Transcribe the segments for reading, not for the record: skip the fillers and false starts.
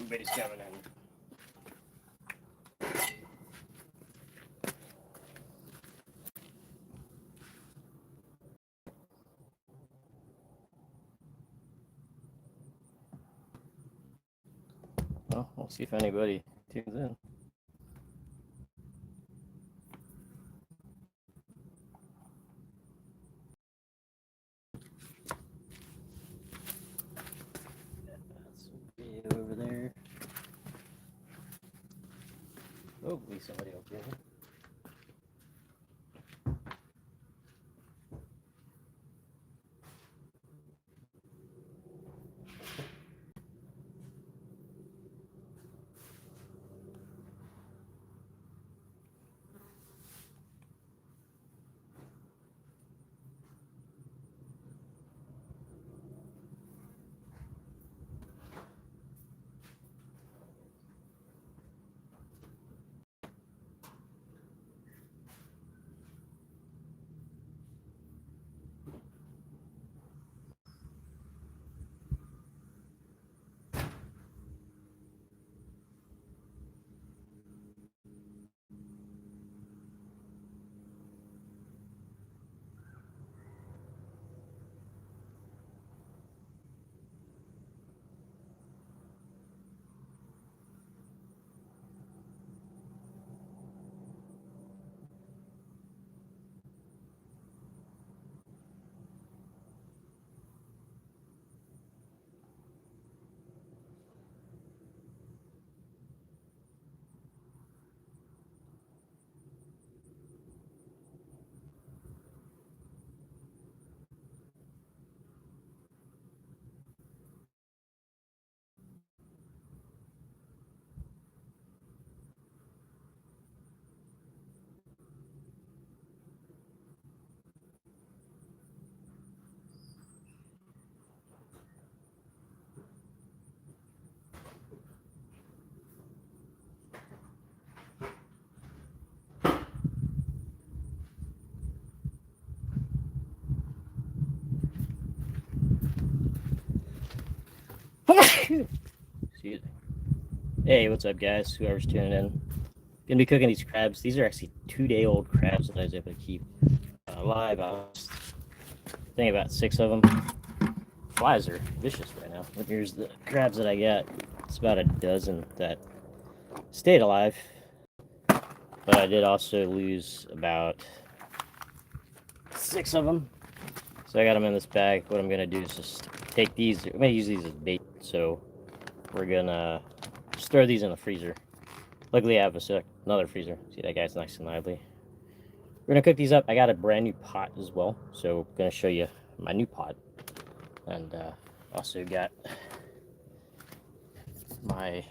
everybody's coming in. Well, we'll see if anybody tunes in. That's video over there. Hopefully somebody will get it. Excuse me. Hey, what's up, guys? Whoever's tuning in. Gonna be cooking these crabs. These are actually 2-day-old crabs that I was able to keep alive. I think about 6 of them. Flies are vicious right now. But here's the crabs that I got. It's about a dozen that stayed alive. But I did also lose about 6 of them. So I got them in this bag. What I'm gonna do is just take these. I'm gonna use these as bait. So we're gonna just throw these in the freezer. Luckily I have another freezer. See, that guy's nice and lively. We're gonna cook these up. I got a brand new pot as well. So I'm gonna show you my new pot. And also got my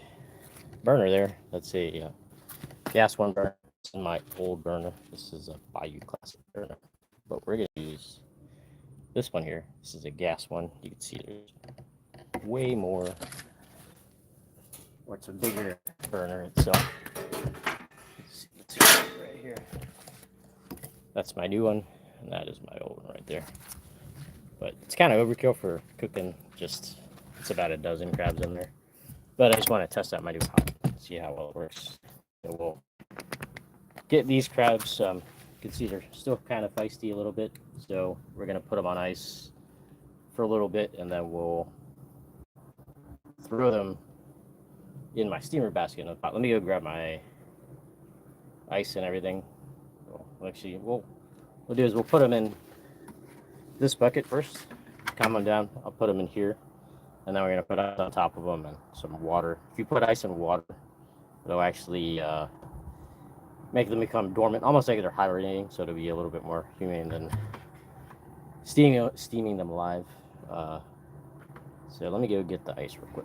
burner there. That's a gas one burner. This is my old burner. This is a Bayou Classic burner. But we're gonna use this one here. This is a gas one. You can see there's way more, or it's a bigger burner itself. Let's see right here. That's my new one, and that is my old one right there. But it's kind of overkill for cooking. Just, it's about a dozen crabs in there. But I just want to test out my new pot, see how well it works. So we'll get these crabs. You can see they're still kind of feisty a little bit. So we're gonna put them on ice for a little bit, and then we'll throw them in my steamer basket in the pot. Let me go grab my ice and everything. Well, actually, we'll do is we'll put them in this bucket first. Calm them down. I'll put them in here, and then we're gonna put ice on top of them and some water. If you put ice and water, it'll actually make them become dormant, almost like they're hibernating. So it'll be a little bit more humane than steaming them alive. So let me go get the ice real quick.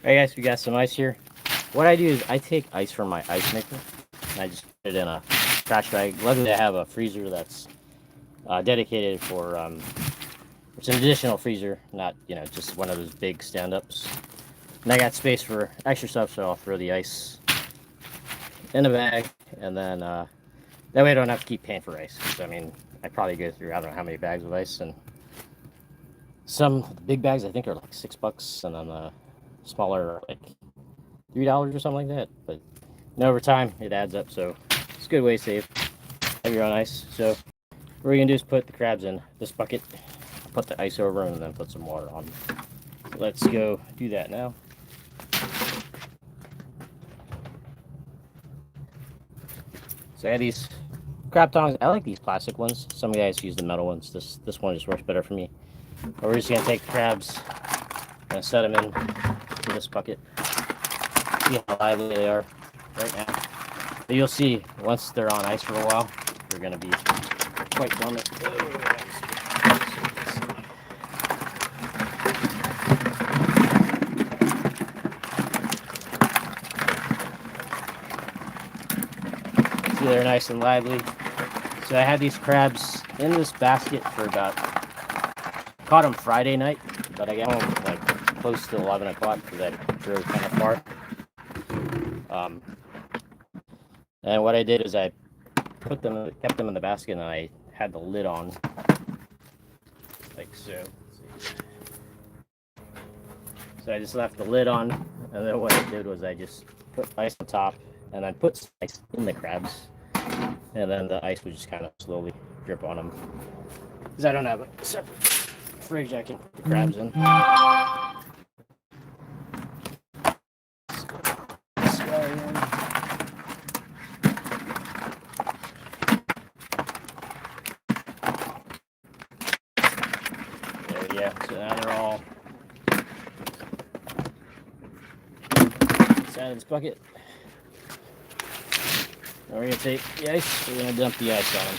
Alright guys, we got some ice here. What I do is I take ice from my ice maker and I just put it in a trash bag. Luckily I have a freezer that's dedicated for it's an additional freezer, not, you know, just one of those big stand-ups. And I got space for extra stuff, so I'll throw the ice in a bag, and then that way I don't have to keep paying for ice. Because I mean, I probably go through, I don't know how many bags of ice, and some big bags I think are like $6, and then the smaller are like $3 or something like that. But over time it adds up, so it's a good way to save. Have your own ice. So what we're gonna do is put the crabs in this bucket, put the ice over them, and then put some water on them. So let's go do that now. So I have these crab tongs. I like these plastic ones. Some guys use the metal ones. This one just works better for me. But we're just gonna take the crabs and set them in this bucket. See how lively they are right now. But you'll see once they're on ice for a while, they're gonna be quite dormant. See, they're nice and lively. So I had these crabs in this basket for about, caught them Friday night, but I got home like close to 11 o'clock because I drove kind of far. And what I did is I kept them in the basket, and I had the lid on, like so. So I just left the lid on, and then what I did was I just put ice on top, and I put ice in the crabs, and then the ice would just kind of slowly drip on them. Because I don't have a separate fridge I can put the crabs in. So now they're all inside of this bucket. Now we're going to take the ice, we're going to dump the ice on them.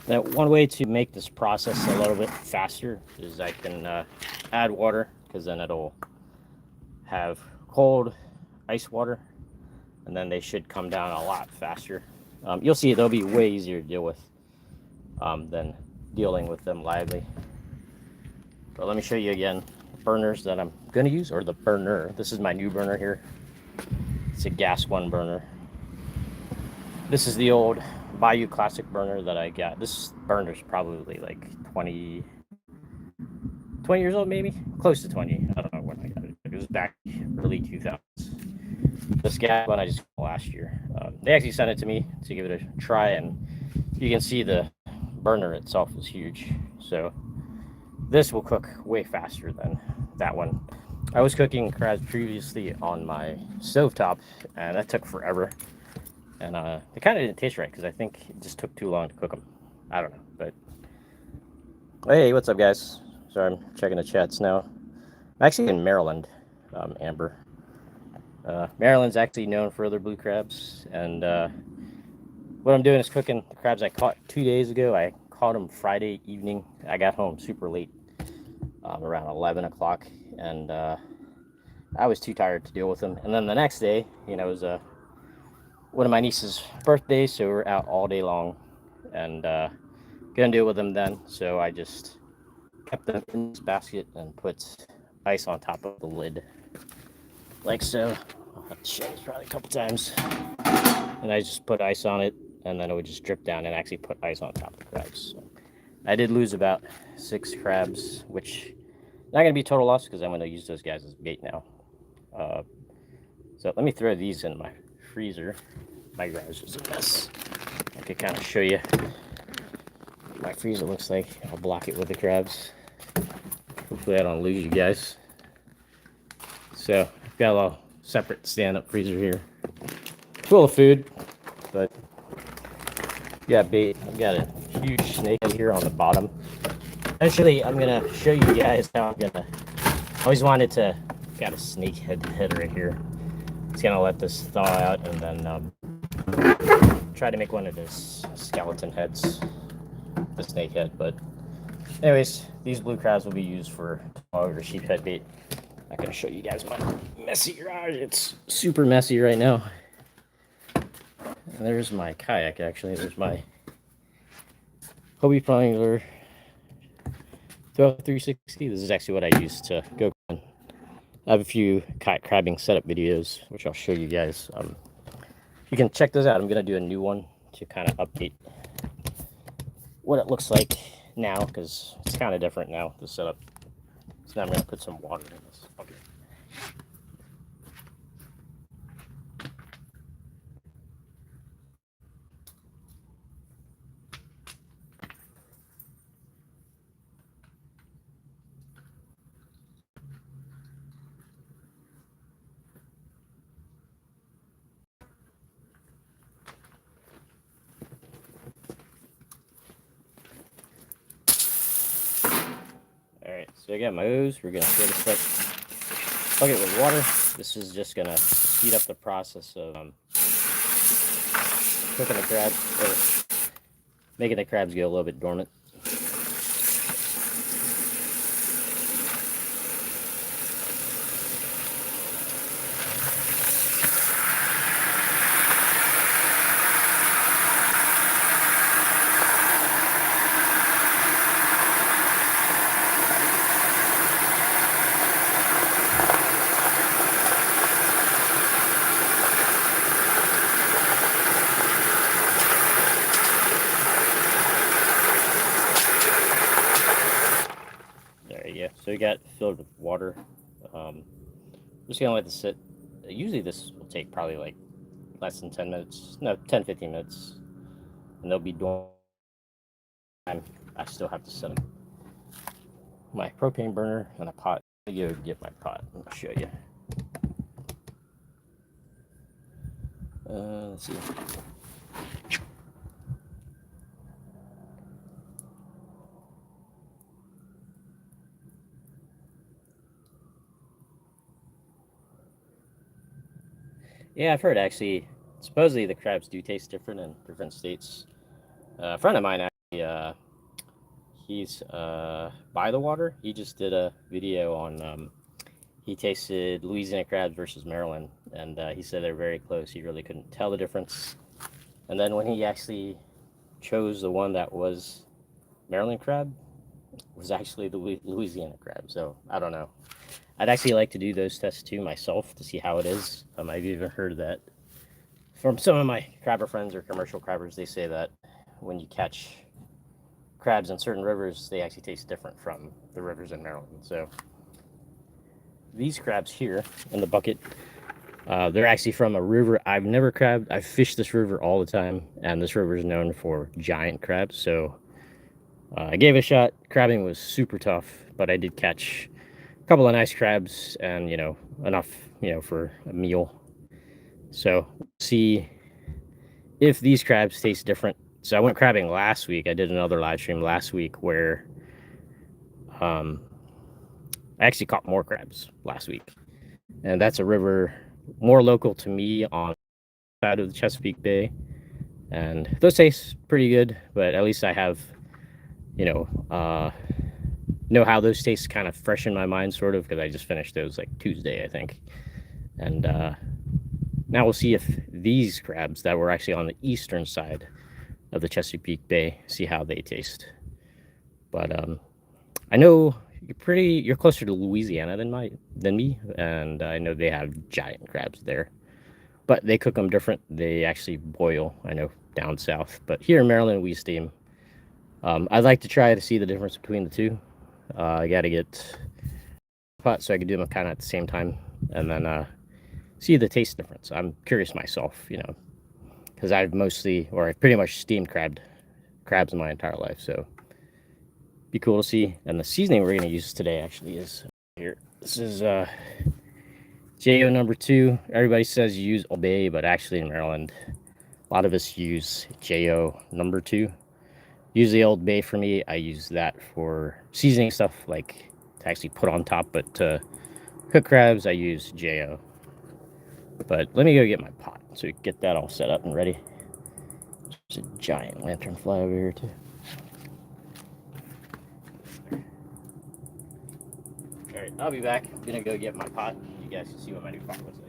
Now, one way to make this process a little bit faster is I can add water, because then it'll have cold ice water, and then they should come down a lot faster. You'll see they'll be way easier to deal with than dealing with them lively. But let me show you again the burners that I'm going to use, or the burner. This is my new burner here. It's a gas one burner. This is the old Bayou Classic burner that I got. This burner's probably like 20 years old, maybe close to 20. I don't know when I got it. It was back early 2000s. This gas one I just got last year. They actually sent it to me to give it a try, and you can see the burner itself is huge. So this will cook way faster than that one. I was cooking crabs previously on my stovetop, and that took forever. And it kind of didn't taste right because I think it just took too long to cook them. I don't know, but hey, what's up, guys? Sorry, I'm checking the chats now. I'm actually in Maryland, Amber. Maryland's actually known for their blue crabs, and what I'm doing is cooking the crabs I caught 2 days ago. I caught them Friday evening. I got home super late, around 11 o'clock, and I was too tired to deal with them. And then the next day, you know, it was one of my niece's birthdays, so we're out all day long, and gonna deal with them then. So I just kept them in this basket and put ice on top of the lid, like so. I'll have to show this probably a couple times. And I just put ice on it, and then it would just drip down and actually put ice on top of the crabs. So I did lose about 6 crabs, which not gonna be total loss because I'm gonna use those guys as bait now. So let me throw these in my freezer. My garage is a mess. I could kind of show you what my freezer looks like. I'll block it with the crabs. Hopefully I don't lose you guys. So I've got a little separate stand-up freezer here, full of food, but got bait. I've got a huge snake here on the bottom. Actually, I'm gonna show you guys how I'm gonna. I always wanted to. Got a snake head right here. It's gonna let this thaw out and then try to make one of those skeleton heads, the snake head. But anyways, these blue crabs will be used for dog or sheep head bait. I'm not gonna show you guys my messy garage. It's super messy right now. And there's my kayak, actually. There's my Hobie Triangular 360. This is actually what I use to go. I have a few kayak crabbing setup videos, which I'll show you guys. You can check those out. I'm going to do a new one to kind of update what it looks like now, because it's kind of different now, the setup. So now I'm going to put some water in this. Okay. Alright, so I got my hose. We're going to fill this up bucket with water. This is just going to speed up the process of cooking the crabs, or making the crabs go a little bit dormant. So we got filled with water. Just gonna let this sit. Usually this will take probably like less than 10 minutes. No, 10-15 minutes. And they'll be dormant. I still have to set them. My propane burner and a pot. I'll go get my pot. I'll show you. Let's see. Yeah, I've heard actually. Supposedly the crabs do taste different in different states. A friend of mine actually, he's by the water. He just did a video on. He tasted Louisiana crabs versus Maryland, and he said they're very close. He really couldn't tell the difference. And then when he actually chose the one that was Maryland crab, was actually the Louisiana crab. So I don't know. I'd actually like to do those tests too myself to see how it is. I've even heard that from some of my crabber friends or commercial crabbers. They say that when you catch crabs in certain rivers, they actually taste different from the rivers in Maryland. So these crabs here in the bucket, they're actually from a river I've never crabbed. I've fished this river all the time, and this river is known for giant crabs. So I gave it a shot. Crabbing was super tough, but I did catch a couple of nice crabs and, enough, for a meal. So see if these crabs taste different. So I went crabbing last week. I did another live stream last week where I actually caught more crabs last week. And that's a river more local to me on the side of the Chesapeake Bay. And those taste pretty good, but at least I have, know how those taste kind of fresh in my mind, sort of, because I just finished those like Tuesday, I think. And now we'll see if these crabs that were actually on the eastern side of the Chesapeake Bay, see how they taste. But I know you're closer to Louisiana than me, and I know they have giant crabs there, but they cook them different. They actually boil, I know, down south, but here in Maryland we steam. I'd like to try to see the difference between the two. I got to get a pot so I can do them kind of at the same time, and then see the taste difference. I'm curious myself, because I've pretty much steamed crabs in my entire life, so be cool to see. And the seasoning we're going to use today actually is here. This is JO number 2. Everybody says you use Old Bay, but actually in Maryland, a lot of us use JO number 2. Usually Old Bay for me, I use that for seasoning stuff, like to actually put on top, but to cook crabs, I use JO. But let me go get my pot so we can get that all set up and ready. There's a giant lanternfly over here too. Alright, I'll be back. I'm gonna go get my pot. You guys can see what my new pot looks like.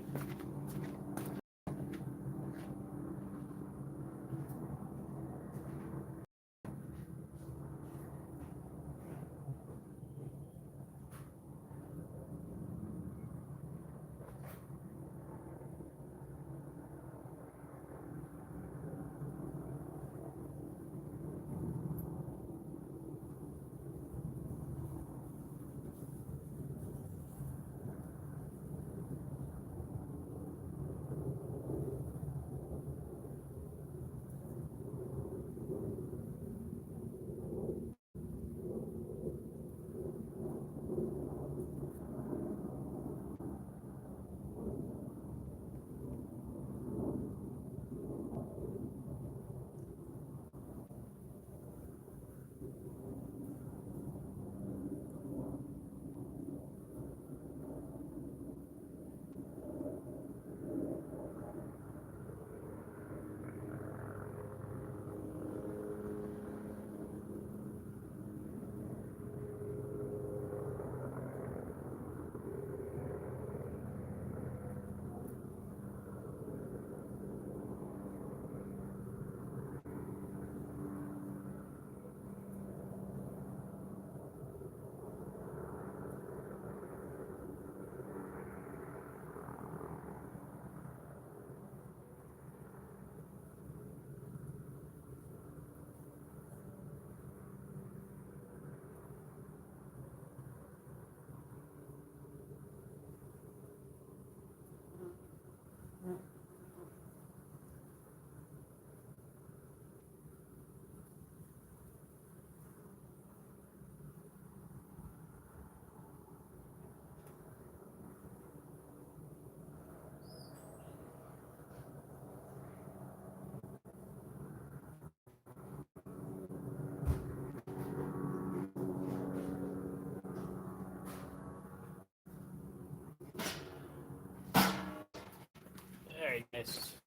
Alright guys,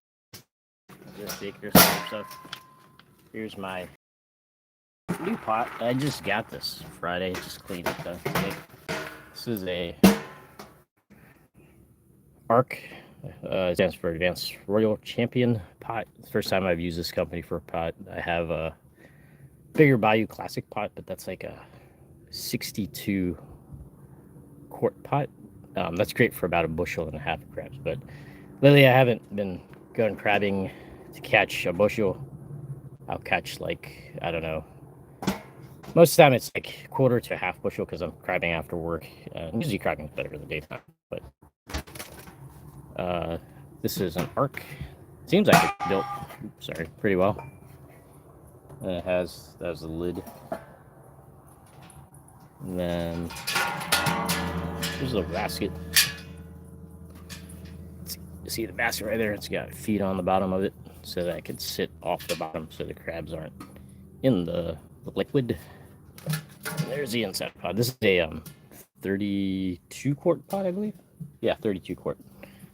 just baker stuff. Here's my new pot. I just got this Friday, just cleaned it though. This is a ARC, it stands for Advanced Royal Champion pot. It's the first time I've used this company for a pot. I have a bigger Bayou Classic pot, but that's like a 62 quart pot. That's great for about 1.5 bushels of crabs, but lately I haven't been going crabbing to catch a bushel. I'll catch like, I don't know, most of the time it's like 1/4 to 1/2 bushel because I'm crabbing after work. Usually crabbing is better in the daytime, but this is an ARC. Seems like it's built, pretty well. And it has, that was the lid. And then there's a little basket. You see the basket right there? It's got feet on the bottom of it so that it can sit off the bottom so the crabs aren't in the liquid. And there's the inside pot. This is a 32 quart pot, I believe. Yeah, 32 quart.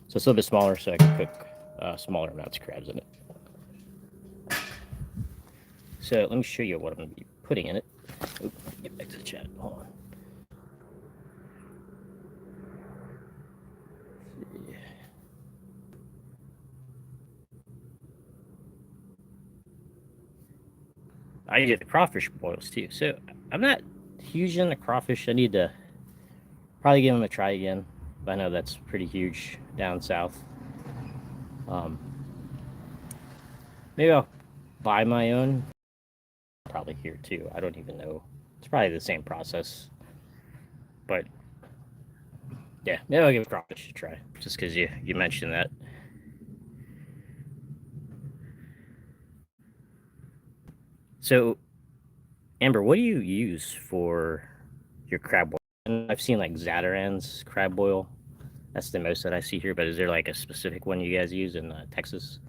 So it's a little bit smaller, so I can cook smaller amounts of crabs in it. So let me show you what I'm going to be putting in it. Oop, get back to the chat. Hold on. I get the crawfish boils too. So I'm not huge into crawfish. I need to probably give them a try again. I know that's pretty huge down south. Maybe I'll buy my own. Probably here too. I don't even know. It's probably the same process. But yeah, maybe I'll give crawfish a try just because you mentioned that. So, Amber, what do you use for your crab boil? And I've seen like Zatarain's crab boil. That's the most that I see here. But is there like a specific one you guys use in Texas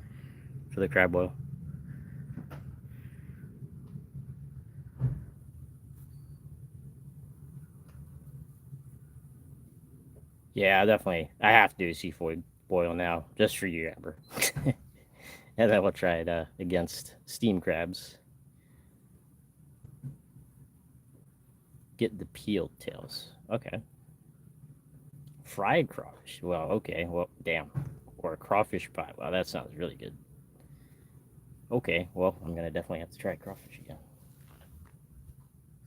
for the crab boil? Yeah, definitely. I have to do seafood boil now, just for you, Amber. And then we'll try it against steam crabs. Get the peeled tails. Okay. Fried crawfish. Well, okay. Well, damn. Or a crawfish pie. Wow, that sounds really good. Okay, well, I'm going to definitely have to try crawfish again.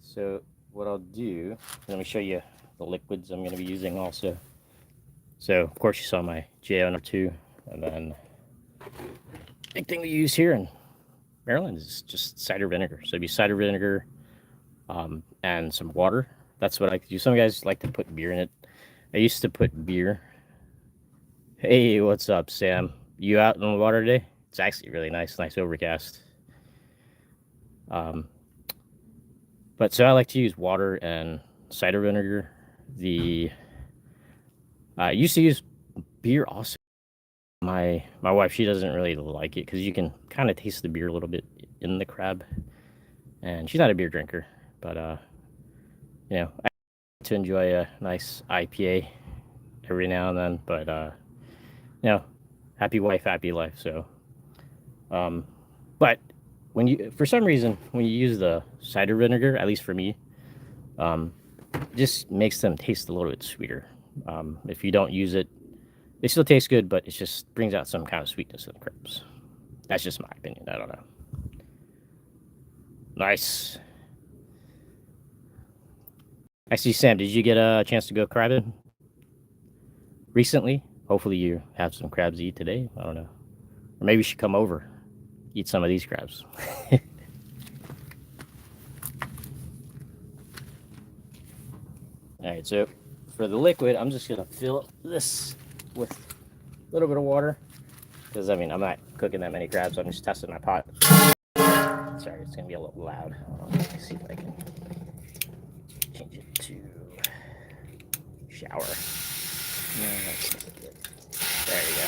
So, what I'll do, let me show you the liquids I'm going to be using also. So, of course, you saw my JO number 2. And then, big thing we use here in Maryland is just cider vinegar. So, it'd be cider vinegar and some water. That's what I like to do. Some guys like to put beer in it. I used to put beer. Hey, what's up, Sam? You out in the water today? It's actually really nice overcast. But so I like to use water and cider vinegar. I used to use beer also. My wife, she doesn't really like it because you can kind of taste the beer a little bit in the crab, and she's not a beer drinker. But you know, I like to enjoy a nice IPA every now and then. But you know, happy wife, happy life. So, but when you, for some reason, when you use the cider vinegar, at least for me, it just makes them taste a little bit sweeter. If you don't use it, they still taste good, but it just brings out some kind of sweetness in the crabs. That's just my opinion. I don't know. Nice. I see, Sam, did you get a chance to go crabbing recently? Hopefully you have some crabs to eat today. I don't know. Or maybe you should come over, eat some of these crabs. All right, so for the liquid, I'm just going to fill this with a little bit of water. Because, I mean, I'm not cooking that many crabs. I'm just testing my pot. Sorry, it's going to be a little loud. Let me see if I can change it to shower. No, that's not good. There we go.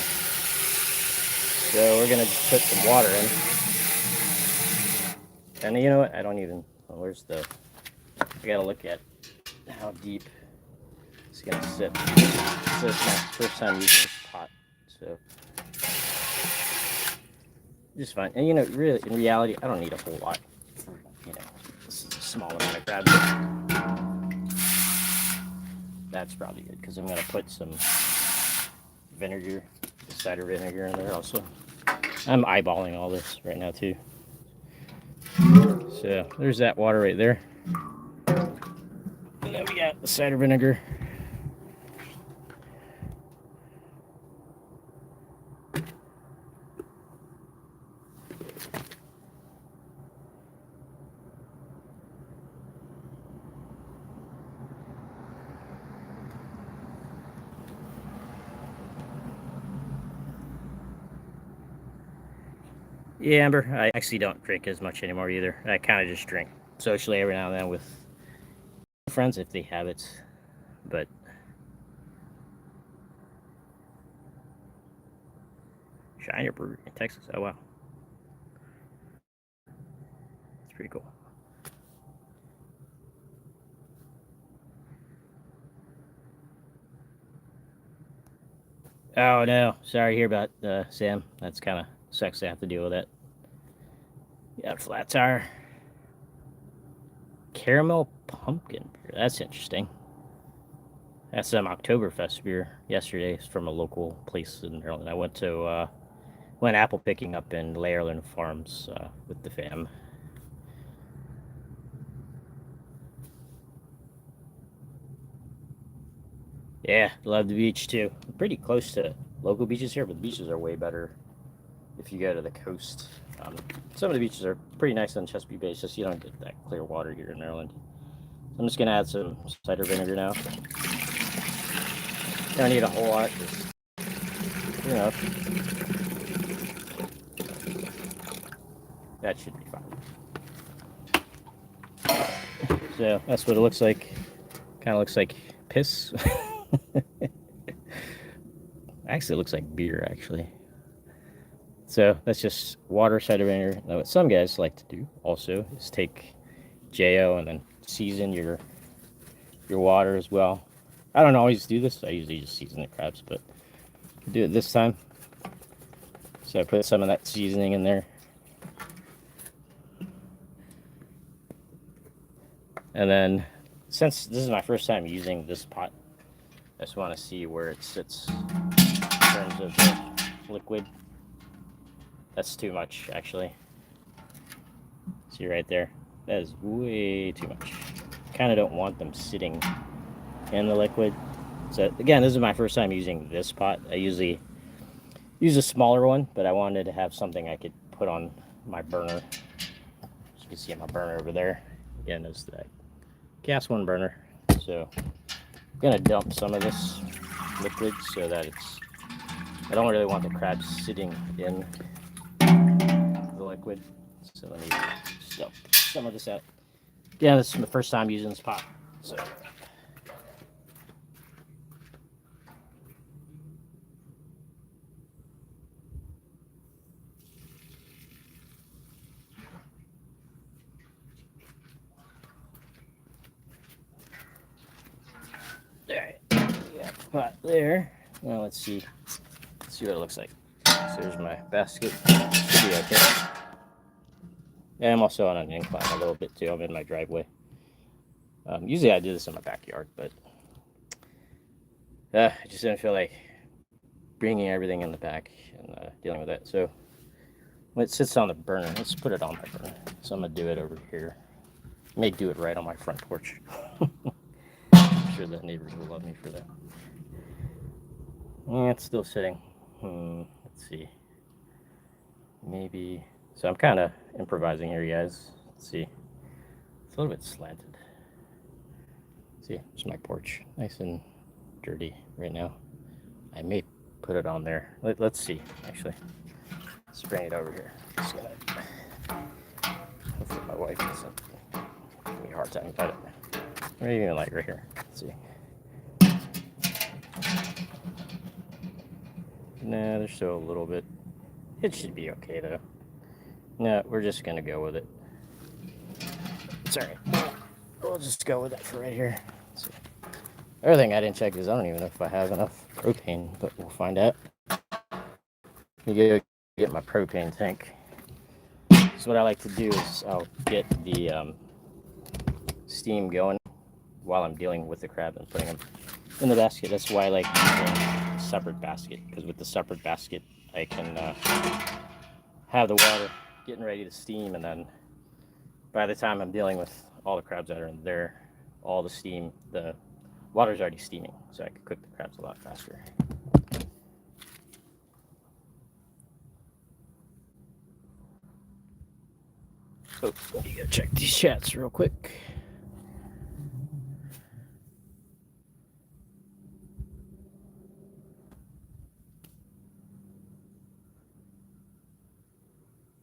So we're going to put some water in. And you know what? I don't even... Well, where's the... I got to look at how deep it's going to sit. So it's my first time using this pot. So... just fine. And you know, really, in reality, I don't need a whole lot. You know, this is a small amount of crabs. That's probably good because I'm going to put some vinegar, cider vinegar in there also. I'm eyeballing all this right now too. So there's that water right there. And then we got the cider vinegar. Yeah, Amber, I actually don't drink as much anymore either. I kind of just drink socially every now and then with friends if they have it. But Shiner Brewery in Texas. Oh, wow. It's pretty cool. Oh, no. Sorry to hear about Sam. That's kind of sucks to have to deal with that. Yeah, flat tire. Caramel pumpkin beer. That's interesting. That's some Oktoberfest beer yesterday. It's from a local place in Maryland. I went apple picking up in Lairland Farms with the fam. Yeah, love the beach too. I'm pretty close to local beaches here, but the beaches are way better if you go to the coast. Some of the beaches are pretty nice on Chesapeake Bay. It's just you don't get that clear water here in Maryland. So I'm just gonna add some cider vinegar now. Don't need a whole lot, just enough. That should be fine. So that's what it looks like. Kind of looks like piss. Actually, it looks like beer, actually. So that's just water, cider vinegar. Now, what some guys like to do also is take JO and then season your water as well. I don't always do this. I usually just season the crabs, but Do it this time. So I put some of that seasoning in there. And then, since this is my first time using this pot, I just want to see where it sits in terms of the liquid. That's too much, actually. See right there? That is way too much. Kind of don't want them sitting in the liquid. So again, this is my first time using this pot. I usually use a smaller one, but I wanted to have something I could put on my burner. As you can see my burner over there. Again, is that gas one burner. So I'm gonna dump some of this liquid so that I don't really want the crabs sitting in the liquid. So let me just dump some of this out. Yeah, this is my first time using this pot. So alright, yeah, pot there. Now let's see what it looks like. So there's my basket. Should be okay. Yeah, I'm also on an incline a little bit too. I'm in my driveway. Usually I do this in my backyard, but I just didn't feel like bringing everything in the back and dealing with that. So when it sits on the burner, let's put it on my burner. So I'm gonna do it over here. I may do it right on my front porch. I'm sure the neighbors will love me for that. Yeah, it's still sitting. Let's see. Maybe. So I'm kind of improvising here, you guys. Let's see. It's a little bit slanted. See, it's my porch, nice and dirty right now. I may put it on there. Let's see. Actually, let's bring it over here. Just gonna. Hopefully, my wife doesn't give me a hard time about it. Maybe even like right here. Let's see. Nah, there's still a little bit. It should be okay though. No, we're just gonna go with it. It's alright. We'll just go with that for right here. Let's see. Other thing I didn't check is I don't even know if I have enough propane, but we'll find out. You go get my propane tank. So what I like to do is I'll get the steam going while I'm dealing with the crab and putting them in the basket. That's why I like using a separate basket, because with the separate basket I can have the water getting ready to steam, and then by the time I'm dealing with all the crabs that are in there, all the steam, the water's already steaming, so I can cook the crabs a lot faster. So let me go check these chats real quick.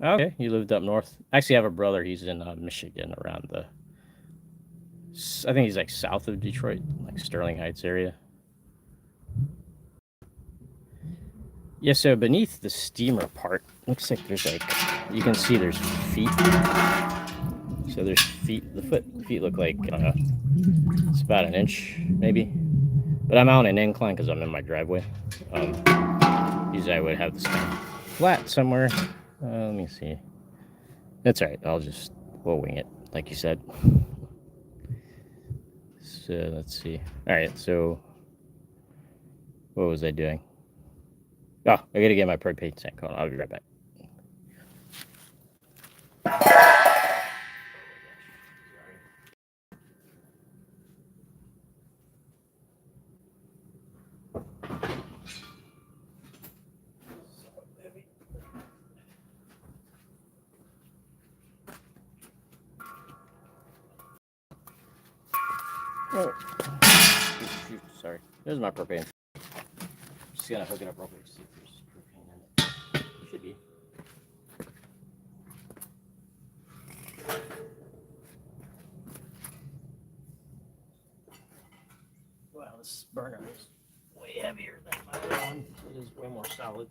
Okay, you lived up north. I actually have a brother. He's in Michigan, around the. I think he's like south of Detroit, like Sterling Heights area. Yeah, so beneath the steamer part, looks like there's like, you can see there's feet. So there's feet. The feet look like, I don't know, it's about an inch maybe. But I'm on an incline because I'm in my driveway. Usually I would have this kind of flat somewhere. Let me see. That's all right. We'll wing it, like you said. So let's see. All right. So what was I doing? Oh, I gotta get my propane tank on. I'll be right back. Oh. Shoot, sorry. There's my propane. Just gonna hook it up real quick to see if there's propane in it. Should be. Wow, this burner is way heavier than my other one. It is way more solid.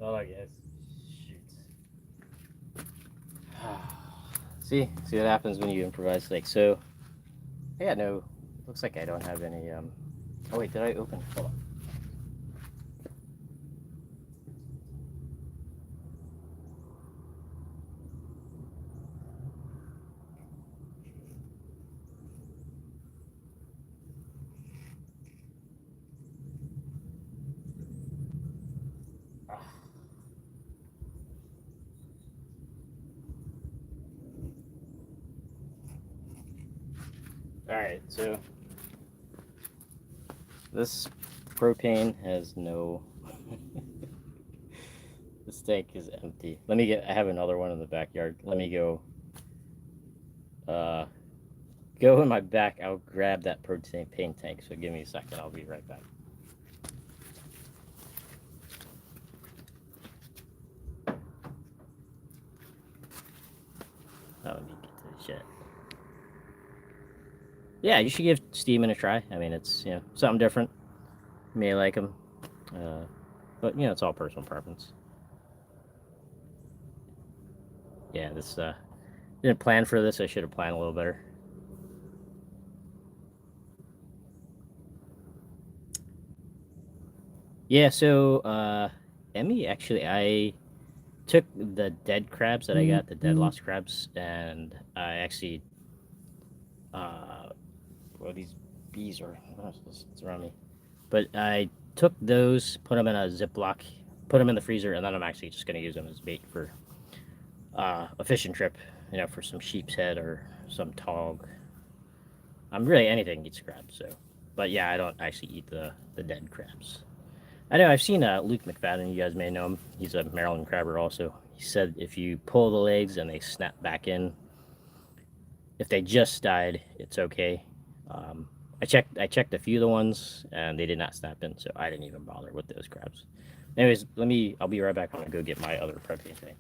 Oh, I guess. Shoot. See what happens when you improvise. Like, so, yeah, no, looks like I don't have any, oh wait, did I open? Hold on. Alright, so this propane has no. This tank is empty. Let me I have another one in the backyard. Let me go in my back. I'll grab that propane tank. So give me a second. I'll be right back. Oh, let me get to the shed. Yeah, you should give steaming a try. I mean, it's something different. You may like them, but it's all personal preference. Yeah, this didn't plan for this. I should have planned a little better. Yeah, so Emmy, actually, I took the dead crabs that I got, the dead lost crabs, and I actually, well, these bees are around me, but I took those, put them in a Ziploc, put them in the freezer, and then I'm actually just going to use them as bait for a fishing trip, for some sheep's head or some tog. I'm really anything eats crabs, so. But yeah, I don't actually eat the dead crabs. I know I've seen Luke McFadden. You guys may know him. He's a Maryland crabber also. He said if you pull the legs and they snap back in, if they just died, it's okay. I checked a few of the ones and they did not snap in, so I didn't even bother with those crabs. Anyways, I'll be right back. I'm gonna go get my other propane tank.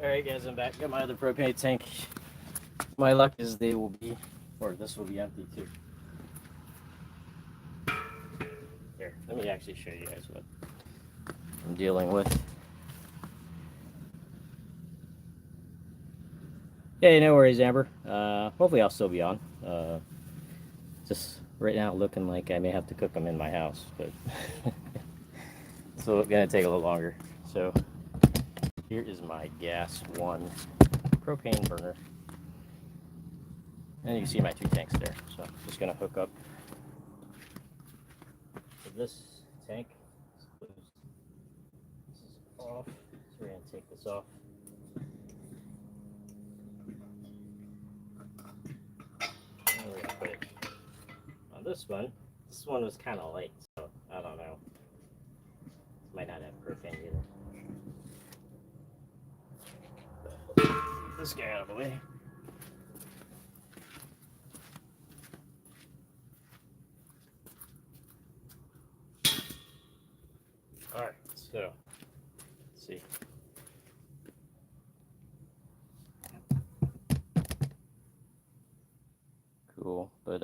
All right, guys, I'm back. Got my other propane tank. My luck is this will be empty too. Here, let me actually show you guys what I'm dealing with. Yeah, no worries, Amber. Hopefully I'll still be on. Just right now looking like I may have to cook them in my house, but so it's gonna take a little longer. So here is my gas one propane burner. And you can see my two tanks there. So I'm just gonna hook up to this tank. This is off. So we're gonna take this off. this one was kind of light, so I don't know. Might not have propane either. But this guy out of the way. All right, so let's see. Cool, but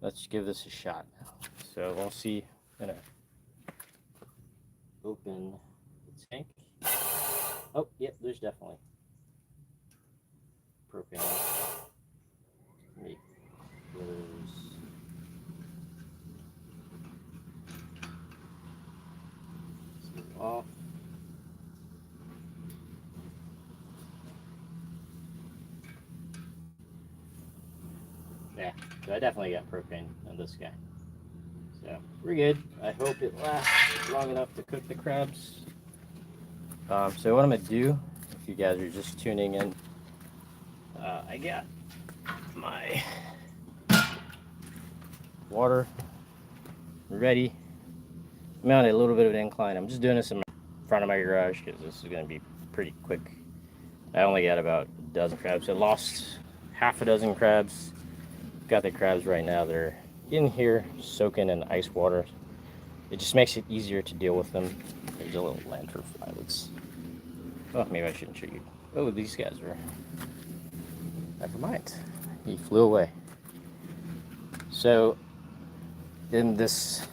let's give this a shot now. So we'll see. I'm gonna open the tank. Oh, yep, there's definitely propane. Make those. Off. Yeah, so I definitely got propane on this guy. So we're good. I hope it lasts long enough to cook the crabs. So what I'm gonna do, if you guys are just tuning in, I got my water ready. Mounted a little bit of an incline. I'm just doing this in front of my garage because this is going to be pretty quick. I only got about a dozen crabs. I lost half a dozen crabs. Got the crabs right now. They're in here soaking in ice water. It just makes it easier to deal with them. There's a little lanternfly. Let's. Oh, maybe I shouldn't show you. Oh, these guys are. Never mind. He flew away. So, in this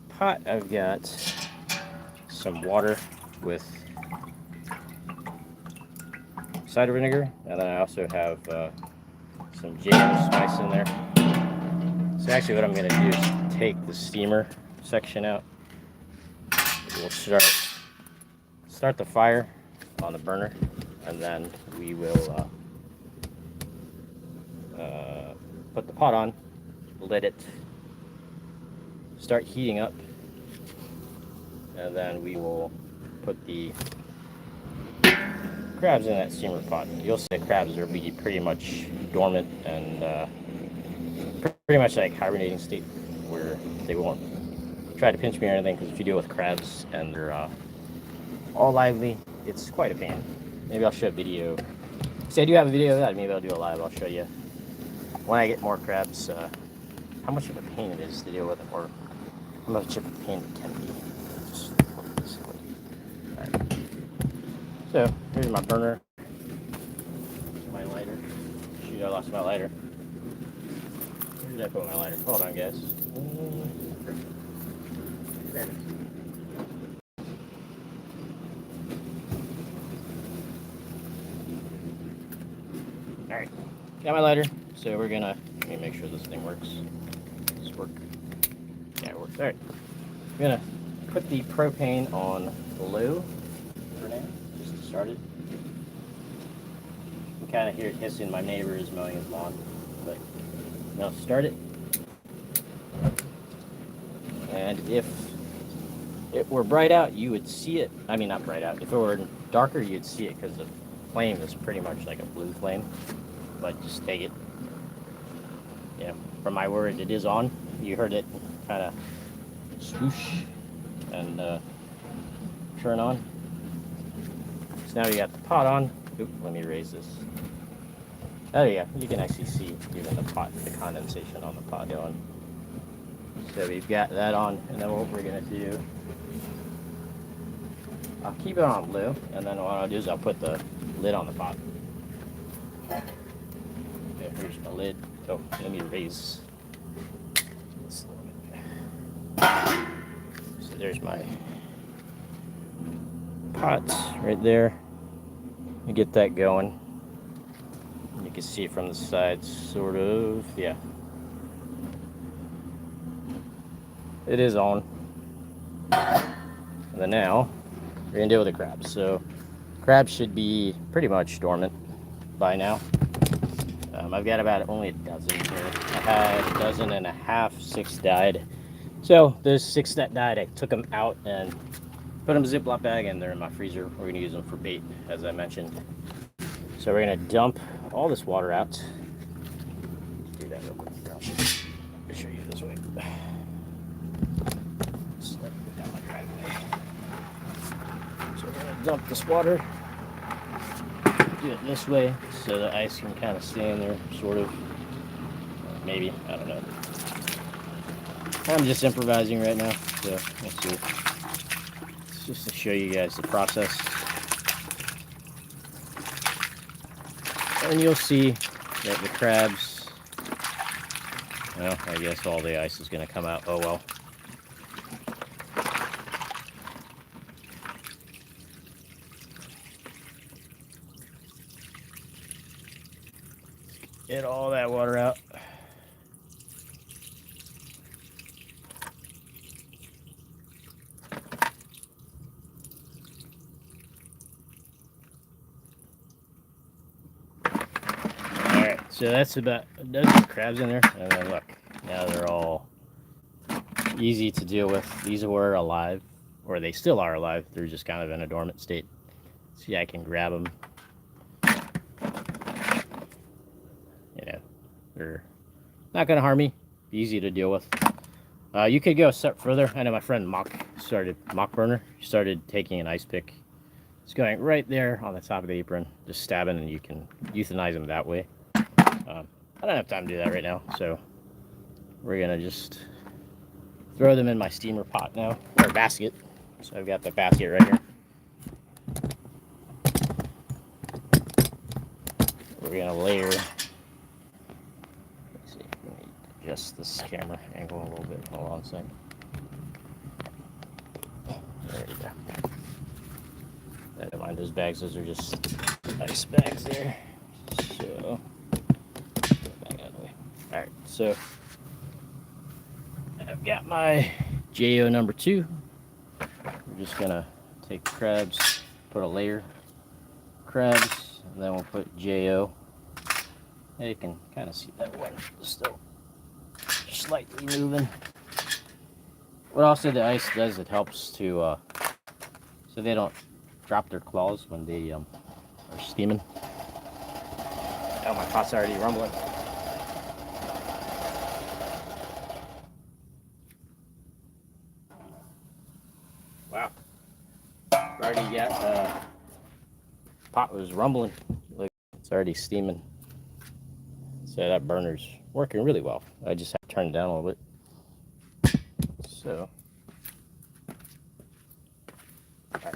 pot, I've got some water with cider vinegar, and then I also have some jam spice in there. So actually what I'm going to do is take the steamer section out. We'll start the fire on the burner, and then we will put the pot on, let it start heating up, and then we will put the crabs in that steamer pot. You'll see the crabs will be pretty much dormant and pretty much like hibernating state, where they won't try to pinch me or anything, because if you deal with crabs and they're all lively, it's quite a pain. Maybe I'll show a video. See, I do have a video of that. Maybe I'll do a live. I'll show you when I get more crabs how much of a pain it is to deal with them, or how much of a pain it can be. Just look this way. All right. So here's my burner. Here's my lighter. Shoot, I lost my lighter. Where did I put my lighter? Hold on, guys. There it is. All right, got my lighter. So we're gonna, let me make sure this thing works. Does this work? Yeah, it works. All right. I'm gonna put the propane on low for now, just to start it. You can kind of hear it hissing. My neighbor is mowing his lawn, but now start it. And if it were bright out, you would see it. I mean, not bright out. If it were darker, you'd see it, because the flame is pretty much like a blue flame. But just take it. Yeah, from my word, it is on. You heard it kind of swoosh and turn on. So now you got the pot on. Oop, let me raise this. Oh yeah, you can actually see even the pot, the condensation on the pot going. So we've got that on, and then what we're gonna do, I'll keep it on low, and then what I'll do is I'll put the lid on the pot. Okay, here's my lid. Oh, let me raise this a little bit. So there's my pot right there. You get that going. You can see it from the sides, sort of. Yeah. It is on. And then now, we're gonna deal with the crabs. So, crabs should be pretty much dormant by now. I've got about only a dozen here. I had a dozen and a half, 6 died. So those 6 that died, I took them out and put them in a Ziploc bag, and they're in my freezer. We're gonna use them for bait, as I mentioned. So we're gonna dump all this water out. Do that. grab real quick here. I'll show you this way. Just let me go down my driveway. So we're gonna dump this water. Do it this way so the ice can kind of stay in there, sort of. Maybe, I don't know. I'm just improvising right now, so we'll see. It's just to show you guys the process. And you'll see that the crabs, well, I guess all the ice is going to come out. Oh well. Get all that water out. Alright, so that's about a dozen crabs in there. And then look, now they're all easy to deal with. These were alive, or they still are alive. They're just kind of in a dormant state. See, I can grab them. They're not going to harm me. Easy to deal with. You could go a step further. I know my friend Mock Burner started taking an ice pick. It's going right there on the top of the apron, just stabbing, and you can euthanize them that way. I don't have time to do that right now, so we're going to just throw them in my steamer pot now, or basket. So I've got the basket right here. We're going to layer. Adjust this camera angle a little bit. Hold on a second. There you go. Never mind those bags, those are just ice bags there. So, back out of the way. Alright, so I've got my JO number 2. We're just gonna take the crabs, put a layer of crabs, and then we'll put JO. And you can kind of see that one still slightly moving. What also the ice does, it helps to so they don't drop their claws when they are steaming. Oh, my pot's already rumbling. Wow, already got pot was rumbling. Look, it's already steaming. So that burner's working really well. I just have to turn it down a little bit. So, alright.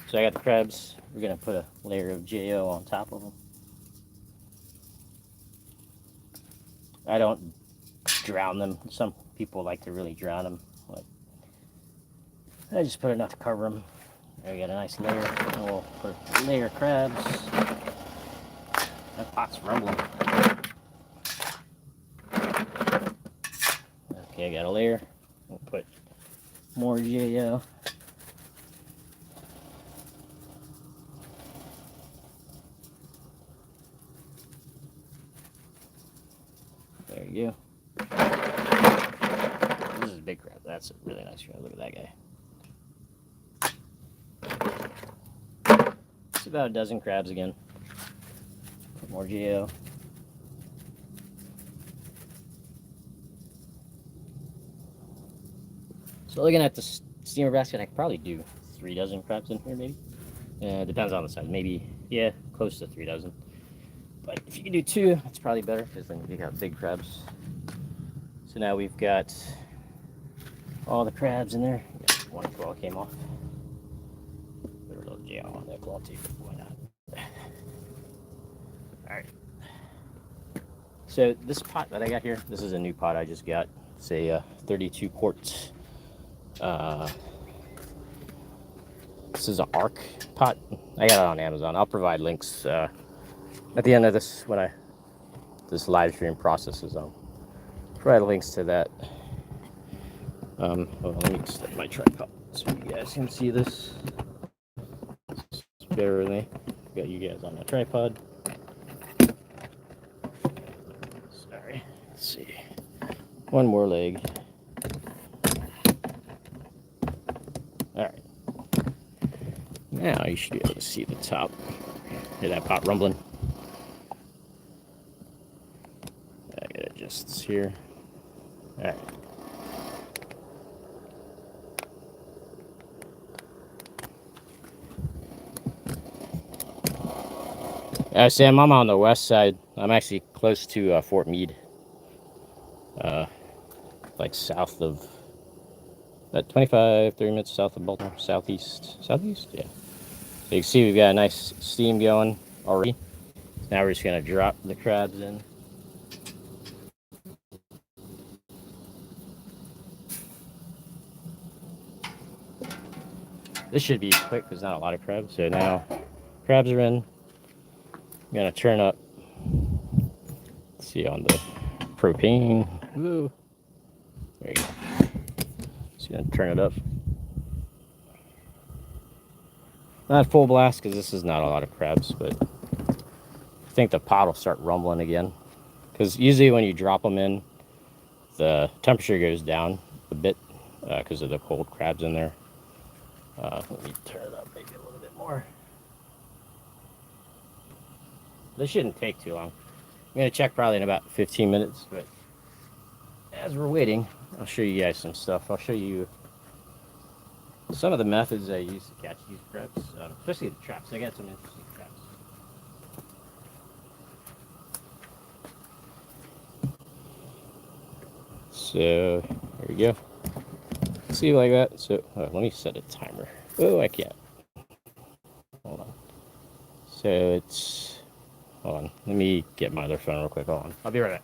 So I got the crabs. We're gonna put a layer of JO on top of them. I don't drown them. Some people like to really drown them, but I just put enough to cover them. There we got a nice layer. And we'll put a layer of crabs. That pot's rumbling. Okay, I got a layer. We'll put more JO. There you go. This is a big crab. That's a really nice crab. Look at that guy. It's about a dozen crabs again. Put more JO. So looking at the steamer basket, I could probably do 3 dozen crabs in here, maybe. Depends on the size. Maybe, yeah, close to 3 dozen. But if you can do 2, that's probably better, because then you got big crabs. So now we've got all the crabs in there. Yeah, one claw came off. Put a little JO on that claw too. Why not? Alright. So this pot that I got here, this is a new pot I just got. It's a 32 quarts. This is an arc pot. I got it on Amazon. I'll provide links at the end of this when this live stream processes. I'll provide links to that. Hold on, let me set my tripod so you guys can see this. Bear with me. Got you guys on the tripod. Sorry. Let's see. One more leg. Alright. Now you should be able to see the top. Hear that pot rumbling? I gotta harvests here. All right. Sam, I'm on the west side. I'm actually close to Fort Meade. Like south of, about 25, 30 minutes south of Baltimore. Southeast? Yeah. So you can see we've got a nice steam going already. Now we're just going to drop the crabs in. This should be quick because not a lot of crabs. So now crabs are in. I'm going to turn up. Let's see on the propane. Woo. There you go. Just going to turn it up. Not full blast because this is not a lot of crabs, but I think the pot will start rumbling again. Because usually when you drop them in, the temperature goes down a bit because of the cold crabs in there. Let me turn it up maybe a little bit more. This shouldn't take too long. I'm going to check probably in about 15 minutes, but as we're waiting, I'll show you guys some stuff. I'll show you some of the methods I use to catch these crabs, especially the traps. I got some interesting traps. So, there we go. See, like that. So, let me set a timer. Oh, I can't. Hold on. So, it's... Hold on. Let me get my other phone real quick. Hold on. I'll be right back.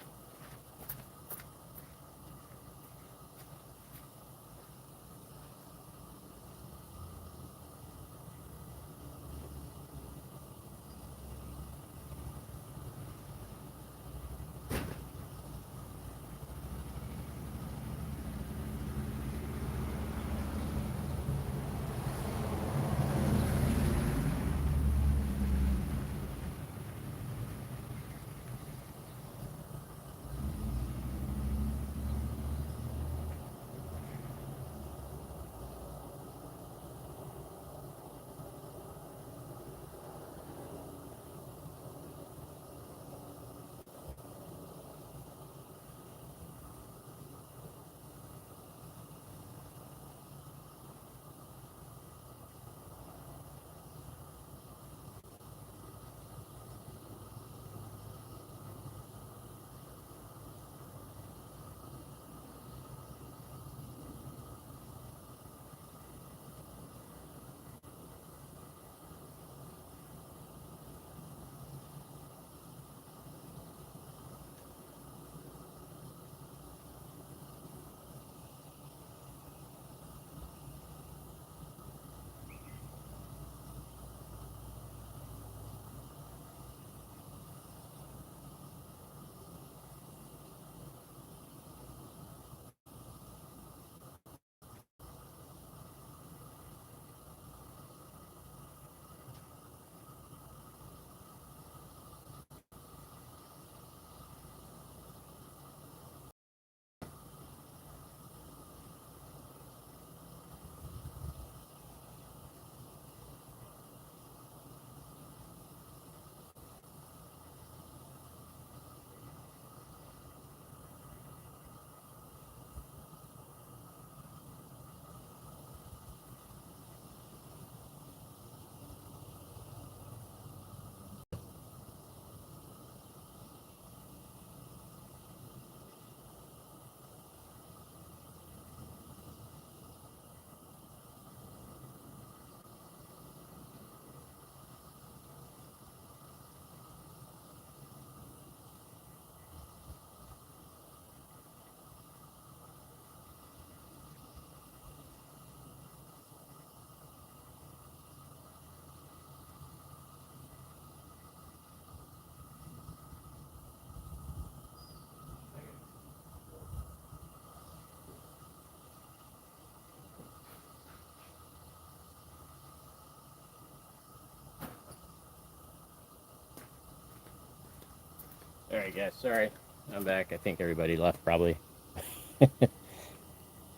Alright guys, sorry. I'm back. I think everybody left probably.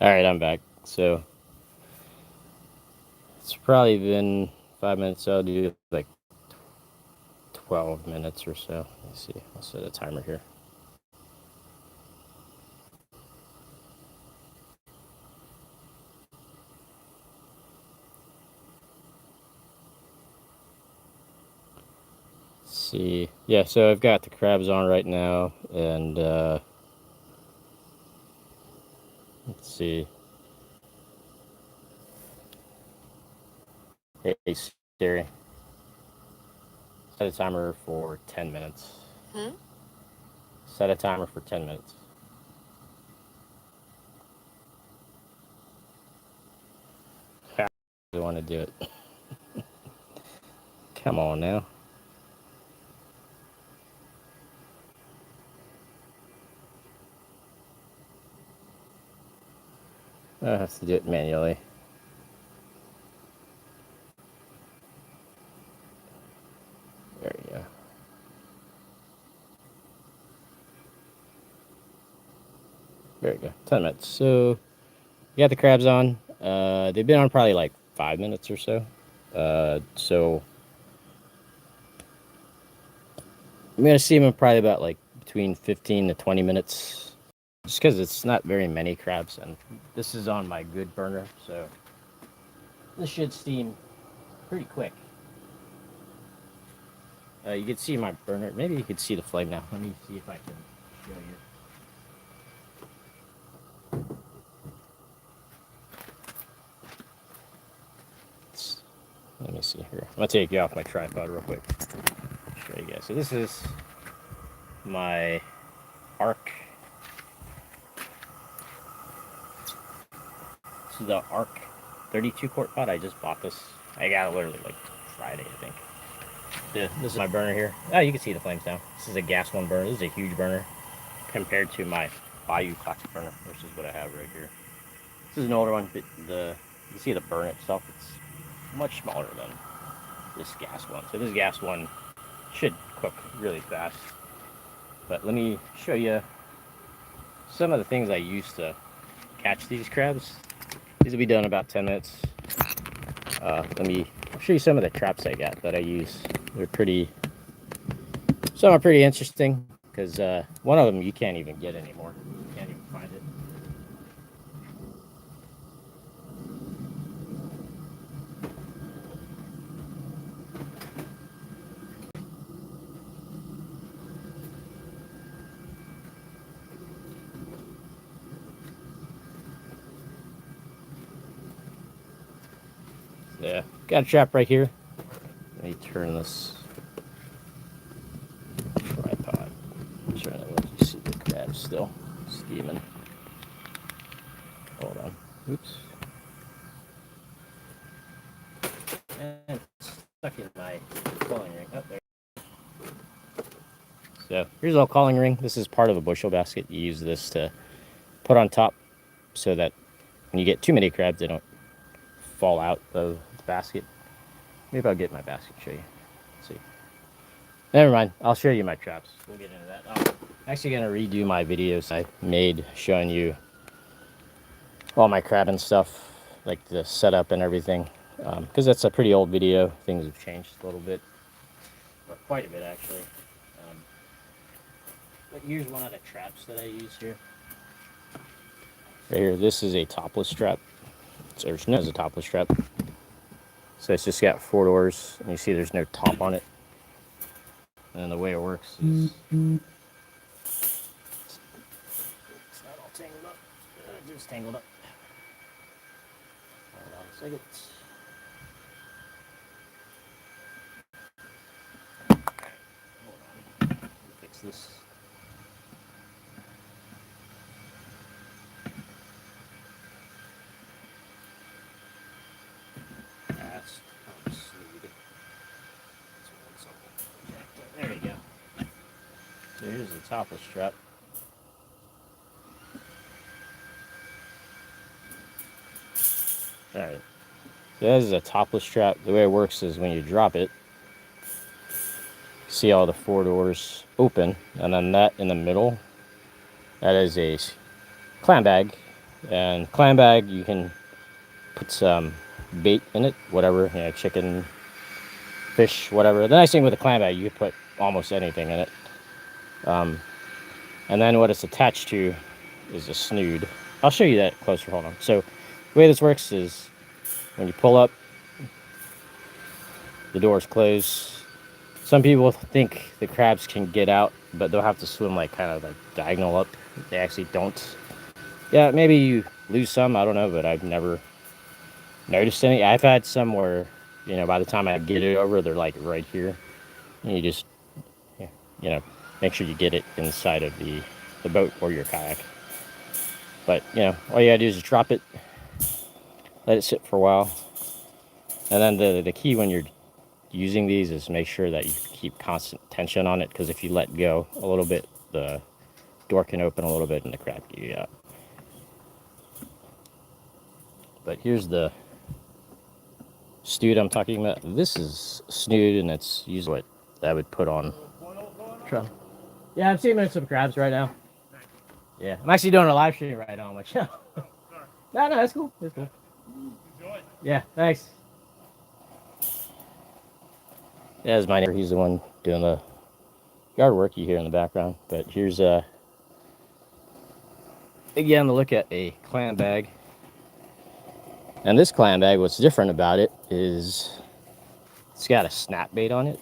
Alright, I'm back. So, it's probably been 5 minutes, so I'll do like 12 minutes or so. Let's see. I'll set a timer here. see. Yeah, so I've got the crabs on right now, and let's see. Hey Siri, set a timer for 10 minutes. Set a timer for 10 minutes. How do you want to do it? Come on now. I have to do it manually. There you go. There you go. 10 minutes. So you got the crabs on. They've been on probably like 5 minutes or so. So I'm gonna see them in probably about like between 15 to 20 minutes, just because it's not very many crabs, and this is on my good burner, so this should steam pretty quick. You can see my burner. Maybe you can see the flame now. Let me see if I can show you. Let me see here. I'm gonna take you off my tripod real quick. Show you guys. So this is my Arc. This is the Arc 32 quart pot. I just bought this. I got it literally like Friday, I think. Yeah, this is my burner here. Oh, you can see the flames now. This is a gas one burner. This is a huge burner compared to my Bayou plastic burner, which is what I have right here. This is an older one, but you can see the burn itself. It's much smaller than this gas one. So this gas one should cook really fast. But let me show you some of the things I use to catch these crabs. These will be done in about 10 minutes. I'll show you some of the traps I got that I use. Some are pretty interesting, because one of them you can't even get anymore. You can't even find it. Yeah, got a trap right here. Let me turn this tripod. I'm trying to let you see the crabs still steaming. Hold on. Oops. And it's stuck in my calling ring. Oh, there. So here's a little calling ring. This is part of a bushel basket. You use this to put on top so that when you get too many crabs, they don't fall out of the basket. Maybe I'll get my basket and show you. Let's see. Never mind. I'll show you my traps. We'll get into that. I'm actually going to redo my videos I made showing you all my crabbing stuff, like the setup and everything. Because that's a pretty old video. Things have changed a little bit. Or quite a bit, actually. But here's one of the traps that I use here. Right here, this is a topless trap. So there's no as a topless trap. So it's just got 4 doors, and you see there's no top on it. And the way it works is it's not all tangled up. Just tangled up. Hold on a second. Hold on. Let me fix this. There you go. So here's the topless strap. Alright. So this is a topless strap. The way it works is when you drop it, see all the 4 doors open, and then that in the middle, that is a clam bag. And clam bag, you can put some bait in it, whatever, you know, chicken, fish, whatever. The nice thing with a clam bag, you can put almost anything in it. And then what it's attached to is a snood. I'll show you that closer. Hold on. So the way this works is when you pull up, the doors close, Some people think the crabs can get out, but they'll have to swim like kind of like diagonal up. They actually don't. Yeah, maybe you lose some, I don't know, but I've never noticed any. I've had some where, by the time I get it over, they're like right here. And you just, you know, make sure you get it inside of the boat or your kayak. But, all you gotta do is just drop it, let it sit for a while. And then the key when you're using these is make sure that you keep constant tension on it, because if you let go a little bit, the door can open a little bit and the crab can get out. But here's the snood I'm talking about. This is snood, and it's usually what I would put on. Yeah, I'm seeing some crabs right now. Yeah, I'm actually doing a live stream right now on my channel. No, that's cool. That's cool. Yeah, thanks. Yeah, that's my neighbor. He's the one doing the yard work you hear in the background. But here's again, to look at a clam bag. And this clam bag, what's different about it is it's got a snap bait on it.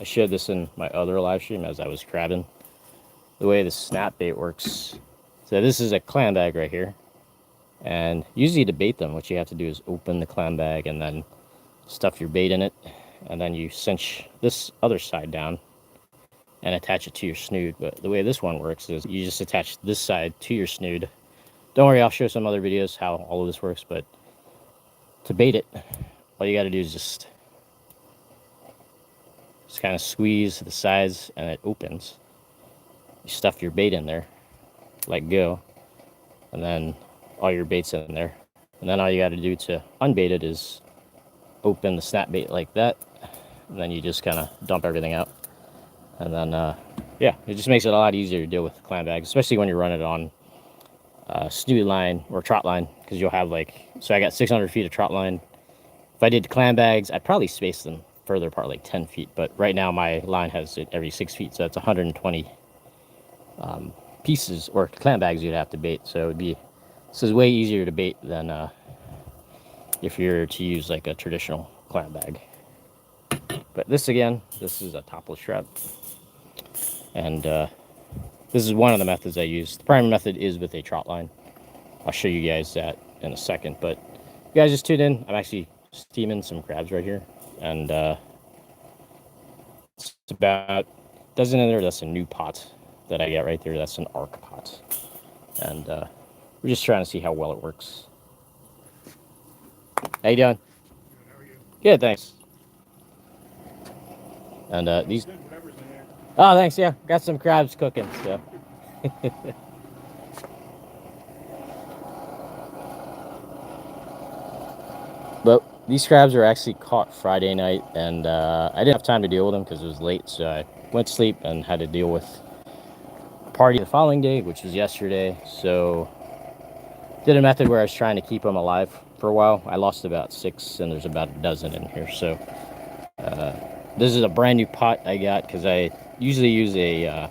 I showed this in my other live stream as I was crabbing. The way the snap bait works. So this is a clam bag right here. And usually to bait them, what you have to do is open the clam bag and then stuff your bait in it. And then you cinch this other side down and attach it to your snood. But the way this one works is you just attach this side to your snood. Don't worry, I'll show some other videos how all of this works, but to bait it, all you got to do is just kind of squeeze the sides and it opens. You stuff your bait in there, let go, and then all your bait's in there. And then all you got to do to unbait it is open the snap bait like that, and then you just kind of dump everything out. And then, yeah, it just makes it a lot easier to deal with the clam bags, especially when you run it on snood line or trot line, because you'll have so I got 600 feet of trot line. If I did clam bags, I'd probably space them further apart, like 10 feet. But right now my line has it every 6 feet, so that's 120 pieces or clam bags you'd have to bait. So this is way easier to bait than if you're to use like a traditional clam bag. But this is a topless trap. And this is one of the methods I use. The primary method is with a trot line. I'll show you guys that in a second. But you guys just tune in. I'm actually steaming some crabs right here. And it's about a dozen in there. That's a new pot that I got right there. That's an arc pot. And we're just trying to see how well it works. How you doing? How are you? Good, thanks. And these... Oh, thanks, yeah. Got some crabs cooking, so... But these crabs were actually caught Friday night, and I didn't have time to deal with them because it was late, so I went to sleep and had to deal with a party the following day, which was yesterday. So did a method where I was trying to keep them alive for a while. I lost about 6, and there's about a dozen in here. So this is a brand new pot I got because I usually use a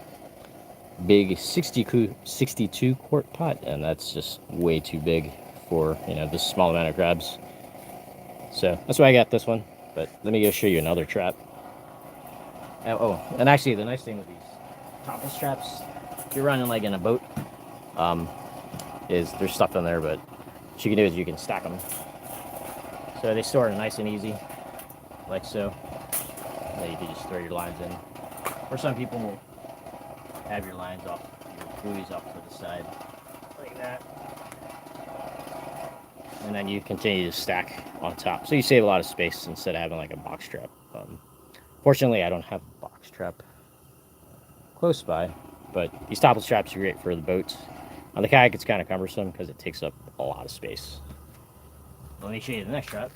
big 62 quart pot, and that's just way too big for this small amount of crabs. So that's why I got this one. But let me go show you another trap. Oh, and actually the nice thing with these topless traps, if you're running like in a boat, is there's stuff in there, but what you can do is you can stack them. So they store it nice and easy, like so. And then you can just throw your lines in. Or some people will have your lines off, your buoys off to the side, like that. And then you continue to stack on top. So you save a lot of space instead of having like a box trap. Fortunately, I don't have a box trap close by, but these topless traps are great for the boats. On the kayak, it's kind of cumbersome because it takes up a lot of space. Let me show you the next trap.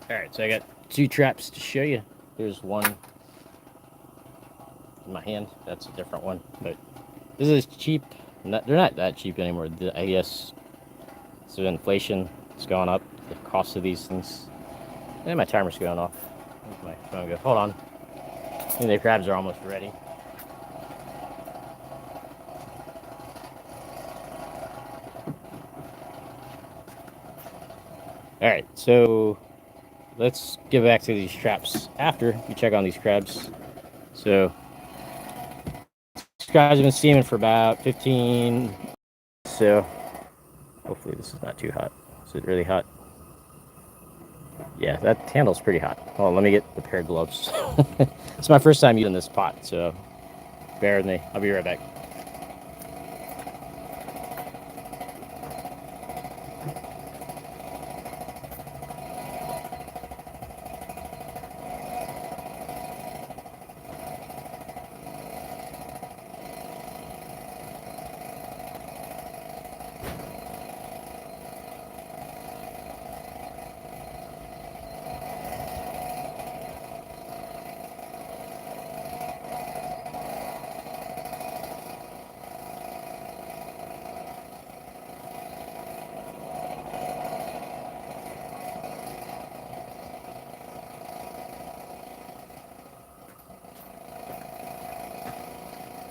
Alright, so I got 2 traps to show you. Here's one in my hand. That's a different one. But this is cheap. They're not that cheap anymore. I guess so inflation has gone up. The cost of these things. And my timer's going off. Where's my phone go? Hold on. And the crabs are almost ready. Alright, so let's get back to these traps after we check on these crabs. So these crabs have been steaming for about 15. So hopefully this is not too hot. Is it really hot? Yeah, that handle's pretty hot. Hold on, let me get the pair of gloves. It's my first time using this pot, so bear with me. I'll be right back.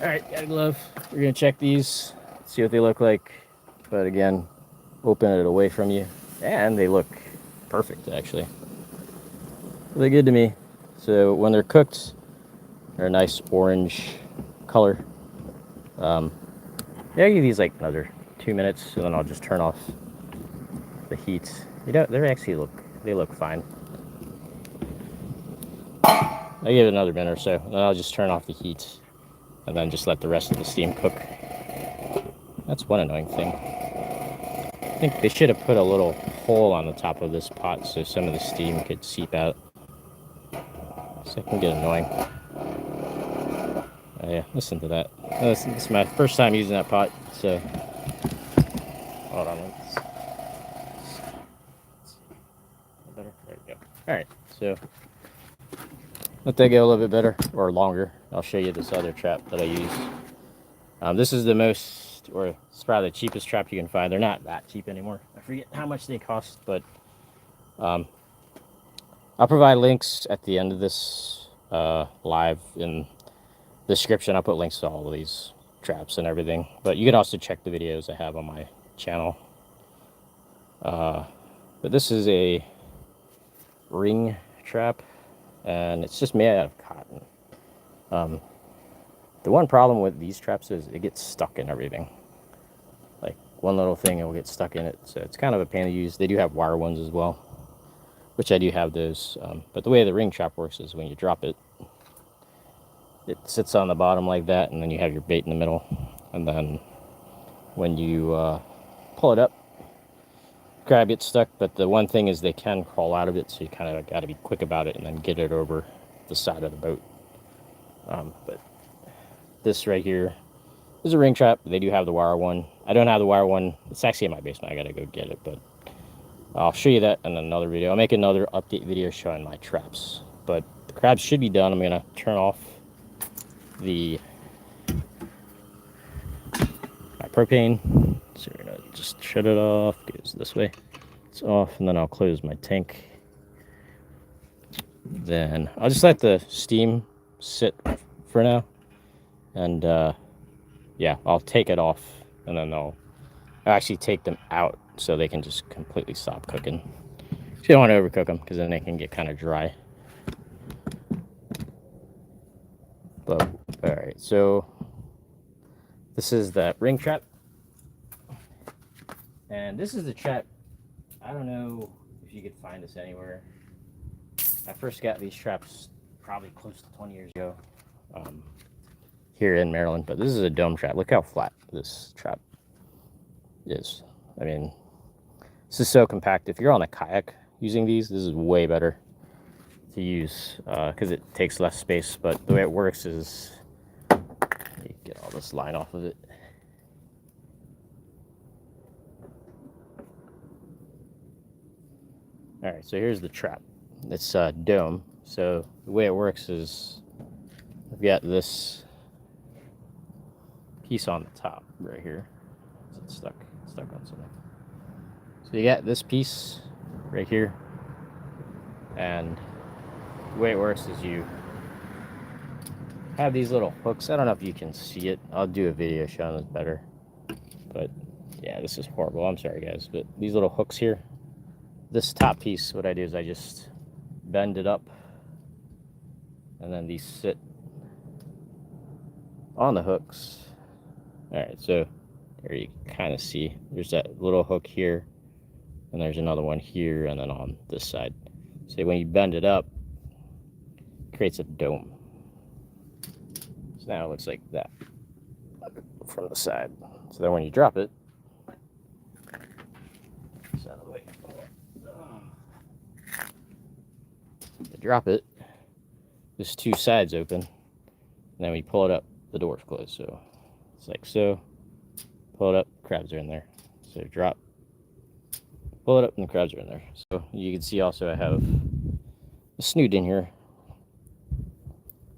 Alright, got a glove. We're going to check these, see what they look like. But again, open it away from you. And they look perfect, actually. They look good to me. So when they're cooked, they're a nice orange color. Yeah, I'll give these like another 2 minutes, and then I'll just turn off the heat. They actually look fine. I'll give it another minute or so, and then I'll just turn off the heat. And then just let the rest of the steam cook. That's one annoying thing. I think they should have put a little hole on the top of this pot so some of the steam could seep out. So it can get annoying. Oh yeah, listen to that. This is my first time using that pot, so... Hold on, better? There we go. Alright, so... let that go a little bit better, or longer. I'll show you this other trap that I use. This is the most, or it's probably the cheapest trap you can find. They're not that cheap anymore. I forget how much they cost, but I'll provide links at the end of this live in the description. I'll put links to all of these traps and everything. But you can also check the videos I have on my channel. But this is a ring trap, and it's just made out of cotton. The one problem with these traps is it gets stuck in everything. Like one little thing, it will get stuck in it. So it's kind of a pain to use. They do have wire ones as well, which I do have those. But the way the ring trap works is when you drop it, it sits on the bottom like that, and then you have your bait in the middle. And then when you pull it up, crab gets stuck. But the one thing is they can crawl out of it, so you kind of got to be quick about it and then get it over the side of the boat. But this right here is a ring trap. They do have the wire one. I don't have the wire one. It's actually in my basement. I gotta go get it, but I'll show you that in another video. I'll make another update video showing my traps. But the crabs should be done. I'm gonna turn off my propane. So we're gonna just shut it off. Goes this way. It's off, and then I'll close my tank. Then I'll just let the steam sit for now. And yeah, I'll take it off, and then I'll actually take them out so they can just completely stop cooking. You don't want to overcook them because then they can get kind of dry. But all right, so this is the ring trap, and this is the trap. I don't know if you could find this anywhere. I first got these traps probably close to 20 years ago. Here in Maryland, but this is a dome trap. Look how flat this trap is. I mean, this is so compact. If you're on a kayak using these, this is way better to use because it takes less space. But the way it works is you get all this line off of it. All right, so here's the trap. It's a dome. So the way it works is I've got this piece on the top right here. It's stuck on something. So you got this piece right here, and the way it works is you have these little hooks. I don't know if you can see it. I'll do a video showing this better. But yeah, this is horrible. I'm sorry, guys. But these little hooks here, this top piece, what I do is I just bend it up, and then these sit on the hooks. All right, so there you kind of see there's that little hook here, and there's another one here, and then on this side. So when you bend it up, it creates a dome. So now it looks like that from the side. So then when you drop it, it's out of the way. You drop it, there's two sides open, and then when you pull it up, the door's closed. So it's like so. Pull it up, crabs are in there. So drop, pull it up, and the crabs are in there. So you can see also I have a snoot in here.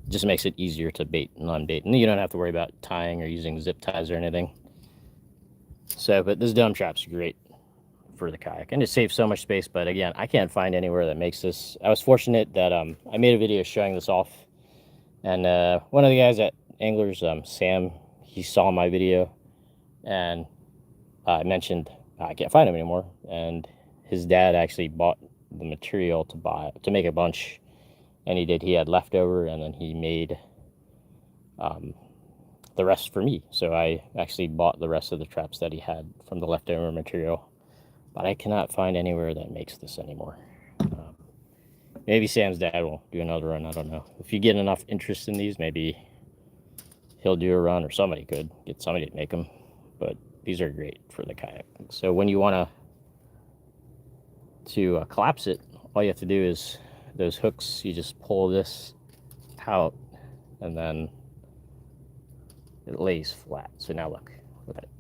Just makes it easier to bait and unbait, and you don't have to worry about tying or using zip ties or anything. So, but this dome trap's great for the kayak, and it saves so much space. But again, I can't find anywhere that makes this. I was fortunate that I made a video showing this off, and one of the guys at Anglers, Sam, he saw my video, and I mentioned I can't find him anymore, and his dad actually bought the material to make a bunch. And he had leftover, and then he made the rest for me. So I actually bought the rest of the traps that he had from the leftover material. But I cannot find anywhere that makes this anymore. Maybe Sam's dad will do another run. I don't know. If you get enough interest in these, maybe he'll do a run, or somebody could get somebody to make them. But these are great for the kayak. So when you want to collapse it, all you have to do is those hooks, you just pull this out, and then it lays flat. So now look at it.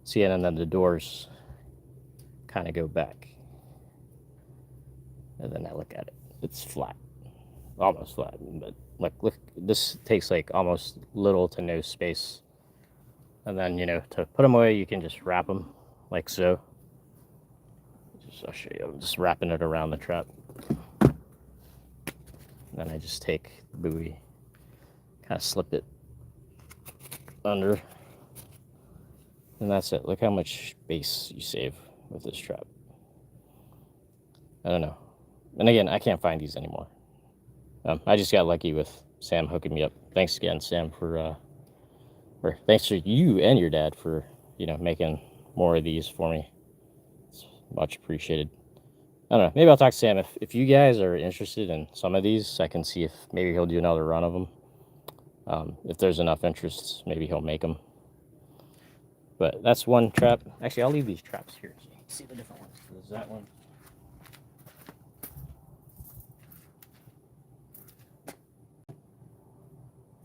See, and then the doors kind of go back, and then I look at it. It's flat, almost flat. But look, this takes like almost little to no space. And then, you know, to put them away, you can just wrap them like so. I'll show you. I'm just wrapping it around the trap. Then I just take the buoy, kind of slip it under, and that's it. Look how much space you save with this trap. I don't know. And again, I can't find these anymore. I just got lucky with Sam hooking me up. Thanks again, Sam, or thanks to you and your dad for, you know, making more of these for me. It's much appreciated. I don't know. Maybe I'll talk to Sam. If you guys are interested in some of these, I can see if maybe he'll do another run of them. If there's enough interest, maybe he'll make them. But that's one trap. Actually, I'll leave these traps here so you can see the different ones. There's that one.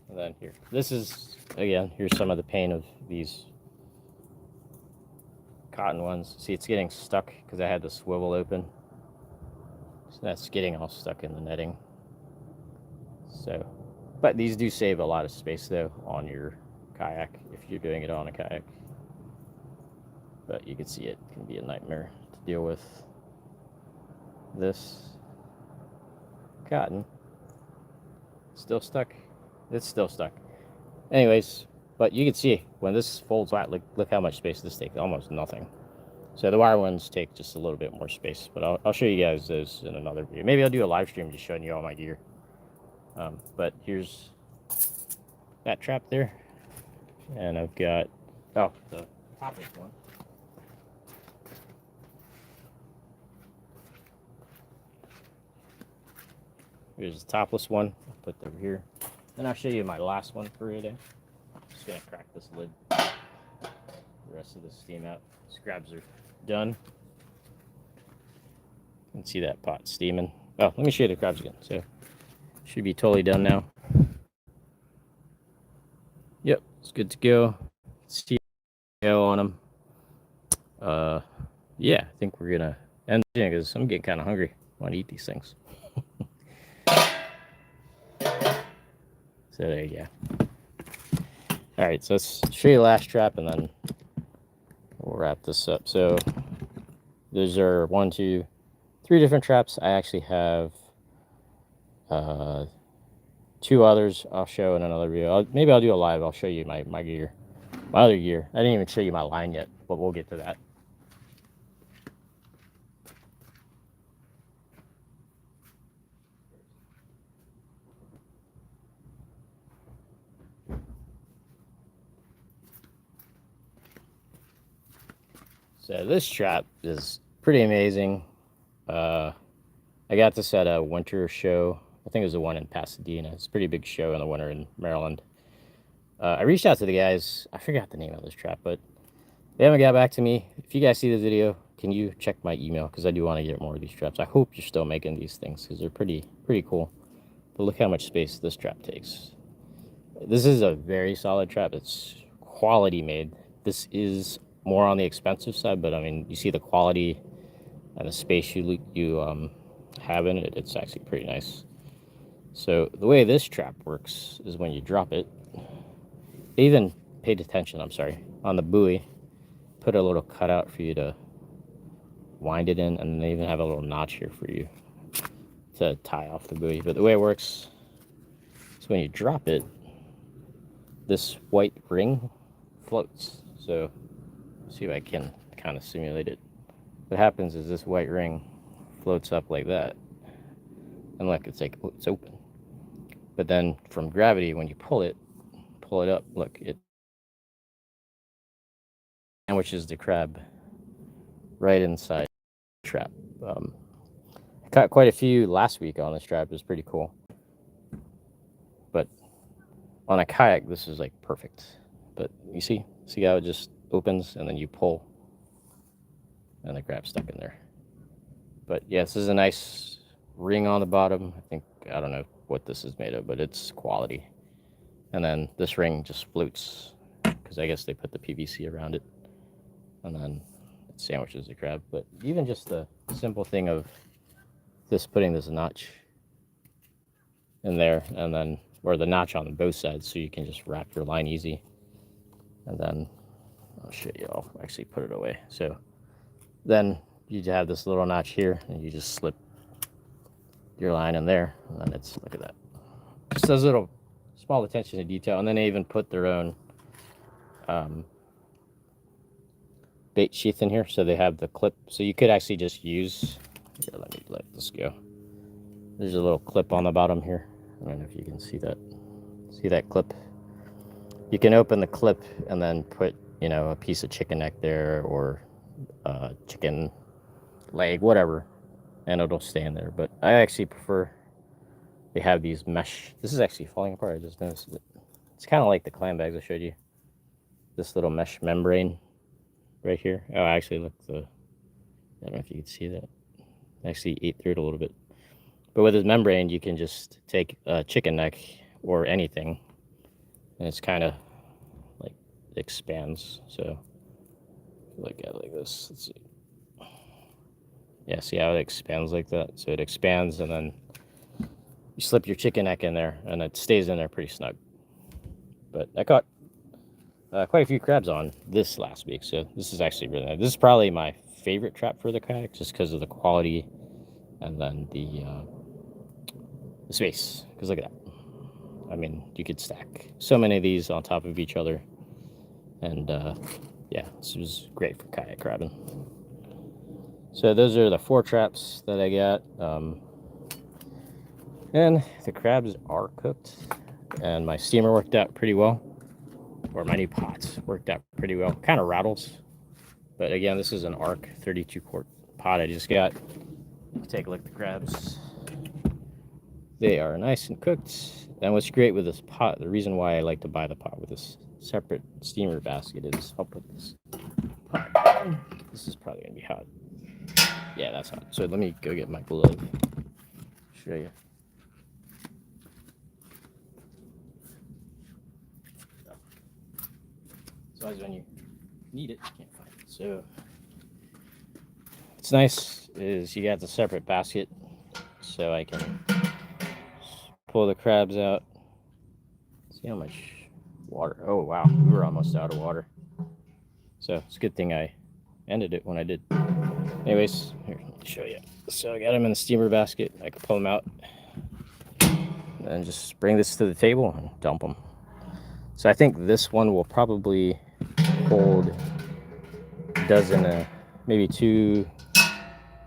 And then here. This is, again, here's some of the pain of these cotton ones. See, it's getting stuck because I had the swivel open. So that's getting all stuck in the netting. So, but these do save a lot of space though on your kayak if you're doing it on a kayak. But you can see it can be a nightmare to deal with. This cotton still stuck. It's still stuck. Anyways, but you can see when this folds flat, look how much space this takes. Almost nothing. So the wire ones take just a little bit more space, but I'll show you guys those in another video. Maybe I'll do a live stream just showing you all my gear. But here's that trap there, and I've got the Topless one. Here's the Topless one. I'll put it over here. Then I'll show you my last one for today. I'm just gonna crack this lid. The rest of the steam out. Scrabs are done. You can see that pot steaming. Oh, let me show you the crabs again. So, should be totally done now. Yep, it's good to go. See go on them. Yeah, I think we're gonna end because I'm getting kind of hungry. I want to eat these things. So there you go. All right, so let's show you the last trap, and then we'll wrap this up. So those are 1, 2, 3 different traps. I actually have 2 others I'll show in another video. Maybe I'll do a live. I'll show you my gear, my other gear. I didn't even show you my line yet, but we'll get to that. So this trap is pretty amazing. I got this at a winter show. I think it was the one in Pasadena. It's a pretty big show in the winter in Maryland. I reached out to the guys. I forgot the name of this trap, but they haven't got back to me. If you guys see the video, can you check my email? Because I do want to get more of these traps. I hope you're still making these things because they're pretty cool. But look how much space this trap takes. This is a very solid trap. It's quality made. This is more on the expensive side, but I mean, you see the quality and the space you have in it. It's actually pretty nice. So the way this trap works is when you drop it, they even paid attention, I'm sorry, on the buoy, put a little cutout for you to wind it in, and they even have a little notch here for you to tie off the buoy. But the way it works is when you drop it, this white ring floats. So see if I can kind of simulate it. What happens is this white ring floats up like that, and look, it's like, oh, it's open. But then from gravity, when you pull it up, look, it sandwiches the crab right inside the trap. I caught quite a few last week on this trap. It was pretty cool. But on a kayak, this is like perfect. But you see how it just opens and then you pull and the crab's stuck in there. But yeah, this is a nice ring on the bottom. I don't know what this is made of, but it's quality. And then this ring just floats because I guess they put the PVC around it, and then it sandwiches the crab. But even just the simple thing of putting this notch in there, and then, or the notch on both sides, so you can just wrap your line easy. And then I'll show you. I'll actually put it away. So then you have this little notch here, and you just slip your line in there, and then it's, look at that. Just those little small attention to detail. And then they even put their own bait sheath in here, so they have the clip. So you could actually just use, here, let me let this go. There's a little clip on the bottom here. I don't know if you can see that. See that clip? You can open the clip and then put, you know, a piece of chicken neck there, or chicken leg, whatever, and it'll stay in there. But I actually prefer, they have these mesh. This is actually falling apart. I just noticed it. It's kind of like the clam bags I showed you. This little mesh membrane right here. Oh, actually, look, I don't know if you can see that. I actually ate through it a little bit. But with this membrane, you can just take a chicken neck or anything, and it's kind of like, it expands. So look at it like this. Let's see. Yeah, see how it expands like that? So it expands, and then you slip your chicken neck in there, and it stays in there pretty snug. But I caught quite a few crabs on this last week, so this is actually really nice. This is probably my favorite trap for the kayak, just because of the quality, and then the space. Because look at that. I mean, you could stack so many of these on top of each other, and yeah, this was great for kayak crabbing. So those are the 4 traps that I got, and the crabs are cooked, and my steamer worked out pretty well, or my new pots worked out pretty well. Kind of rattles, but again, this is an ARC 32 quart pot I just got. Take a look at the crabs. They are nice and cooked. And what's great with this pot, the reason why I like to buy the pot with this separate steamer basket is, I'll put this pot down. This is probably gonna be hot. Yeah, that's hot. So let me go get my glove. Show you. So as when you need it, you can't find it. So what's nice is you got the separate basket, so I can pull the crabs out See how much water. Oh wow, we were almost out of water. So it's a good thing I ended it when I did. Anyways, here, let me show you. So I got them in the steamer basket. I can pull them out and just bring this to the table and dump them. So I think this one will probably hold a dozen, maybe two, I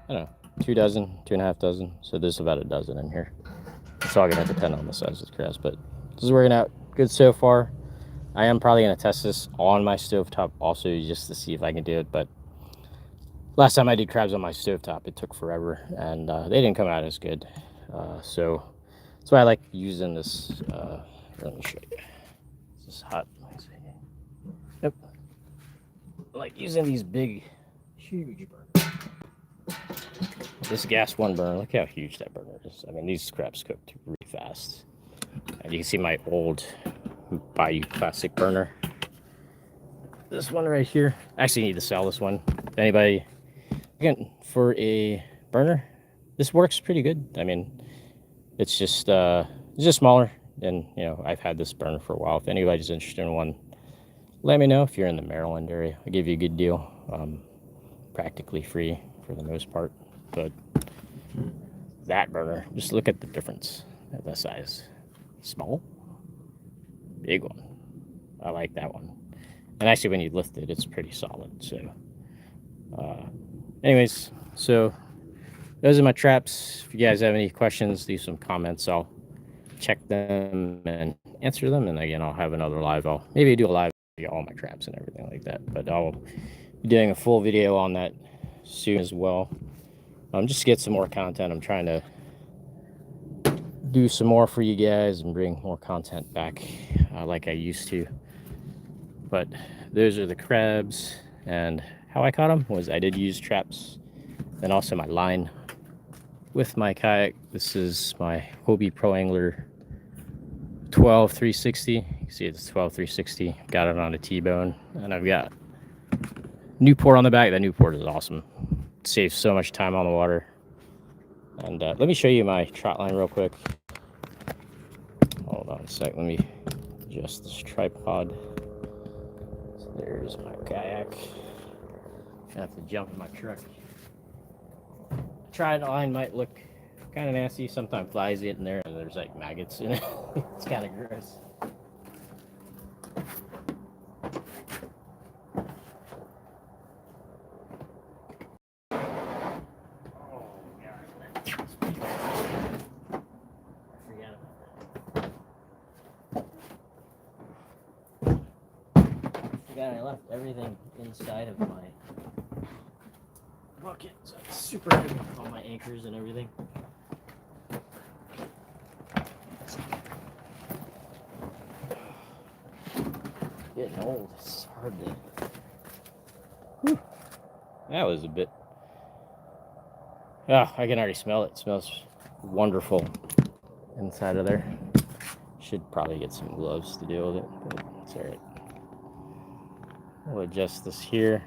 don't know, 2 dozen, 2.5 dozen. So there's about a dozen in here. It's all gonna depend on the size of the crabs, but this is working out good so far. I am probably gonna test this on my stovetop also just to see if I can do it, but last time I did crabs on my stovetop, it took forever and they didn't come out as good. So that's why I like using this. Let me show you. This is hot. Yep. I like using these big, huge burners. This gas one burner, look how huge that burner is. I mean, these crabs cooked really fast. And you can see my old Bayou plastic burner. This one right here. I actually need to sell this one. If anybody, again, for a burner, this works pretty good. I mean, it's just smaller. And you know, I've had this burner for a while. If anybody's interested in one, let me know. If you're in the Maryland area, I'll give you a good deal. Practically free for the most part. But that burner, just look at the difference at the size. Small, big one. I like that one. And actually, when you lift it, it's pretty solid. So, anyways, so those are my traps. If you guys have any questions, leave some comments. I'll check them and answer them. And again, I'll have another live. I'll maybe do a live video, all my traps and everything like that. But I'll be doing a full video on that soon as well. Just to get some more content. I'm trying to do some more for you guys and bring more content back like I used to. But those are the crabs, and how I caught them was I did use traps and also my line with my kayak. This is my Hobie Pro Angler 12 360. You can see it's 12 360. Got it on a T-bone, and I've got Newport on the back. That Newport is awesome. It saves so much time on the water. And let me show you my trot line real quick. Hold on a sec. Let me adjust this tripod. So there's my kayak. I have to jump in my truck. Trot line might look kind of nasty. Sometimes flies get in there and there's like maggots in it. It's kind of gross. I left everything inside of my bucket, so it's super heavy, all my anchors and everything. Getting old, it's hard to... Whew. That was a bit... Oh, I can already smell it. It smells wonderful inside of there. Should probably get some gloves to deal with it, but it's alright. I'll adjust this here,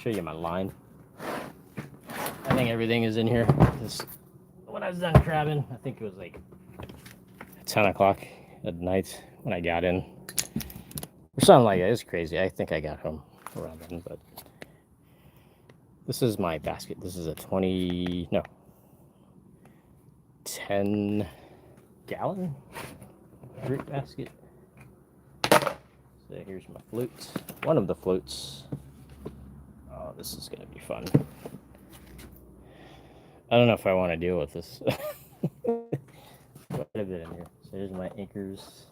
show you my line. I think everything is in here. When I was done crabbing, I think it was like 10 o'clock at night when I got in. Or something like that. It's crazy. I think I got home around then, but this is my basket. This is a 10-gallon fruit basket. So here's my floats. One of the floats. Oh, this is gonna be fun. I don't know if I want to deal with this. Quite a bit in here. So here's my anchors.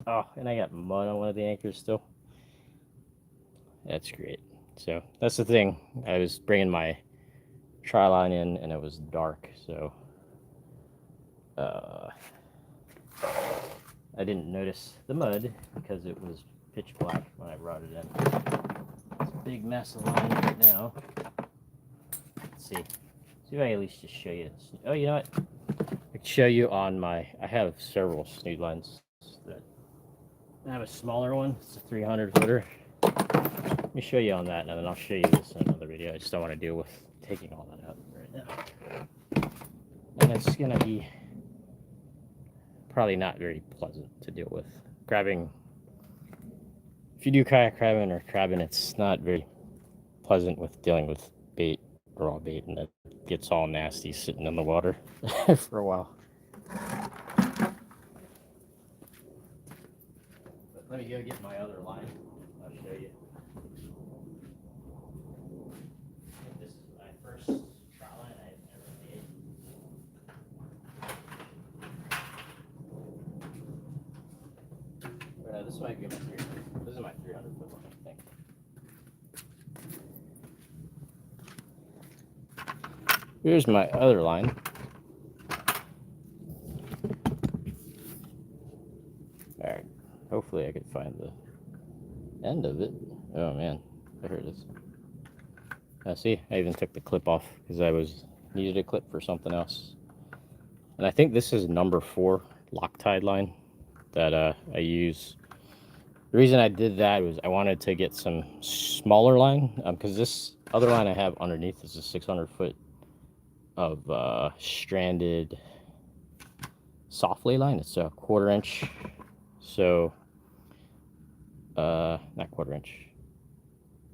Oh, and I got mud on one of the anchors still. That's great. So that's the thing. I was bringing my tri line in and it was dark, so I didn't notice the mud because it was pitch black when I brought it in. It's a big mess of line right now. Let's see. See if I can at least just show you this. Oh, you know what? I can show you on my... I have several snood lines. I have a smaller one. It's a 300 footer. Let me show you on that, and then I'll show you this in another video. I just don't want to deal with taking all that out right now. And it's going to be probably not very pleasant to deal with. Crabbing, if you do kayak crabbing or crabbing, it's not very pleasant with dealing with bait, raw bait, and it gets all nasty sitting in the water for a while. But let me go get my other line. I'll show you. This is my first trot line I've ever made. This might be my 300. This is my 300-foot line, I think. Here's my other line. Alright, hopefully I could find the end of it. Oh man, there it is. See, I even took the clip off because I needed a clip for something else. And I think this is number 4 Loctite line that I use. The reason I did that was I wanted to get some smaller line because this other line I have underneath is a 600-foot of stranded soft lay line. It's a 1/4 inch, so not 1/4 inch.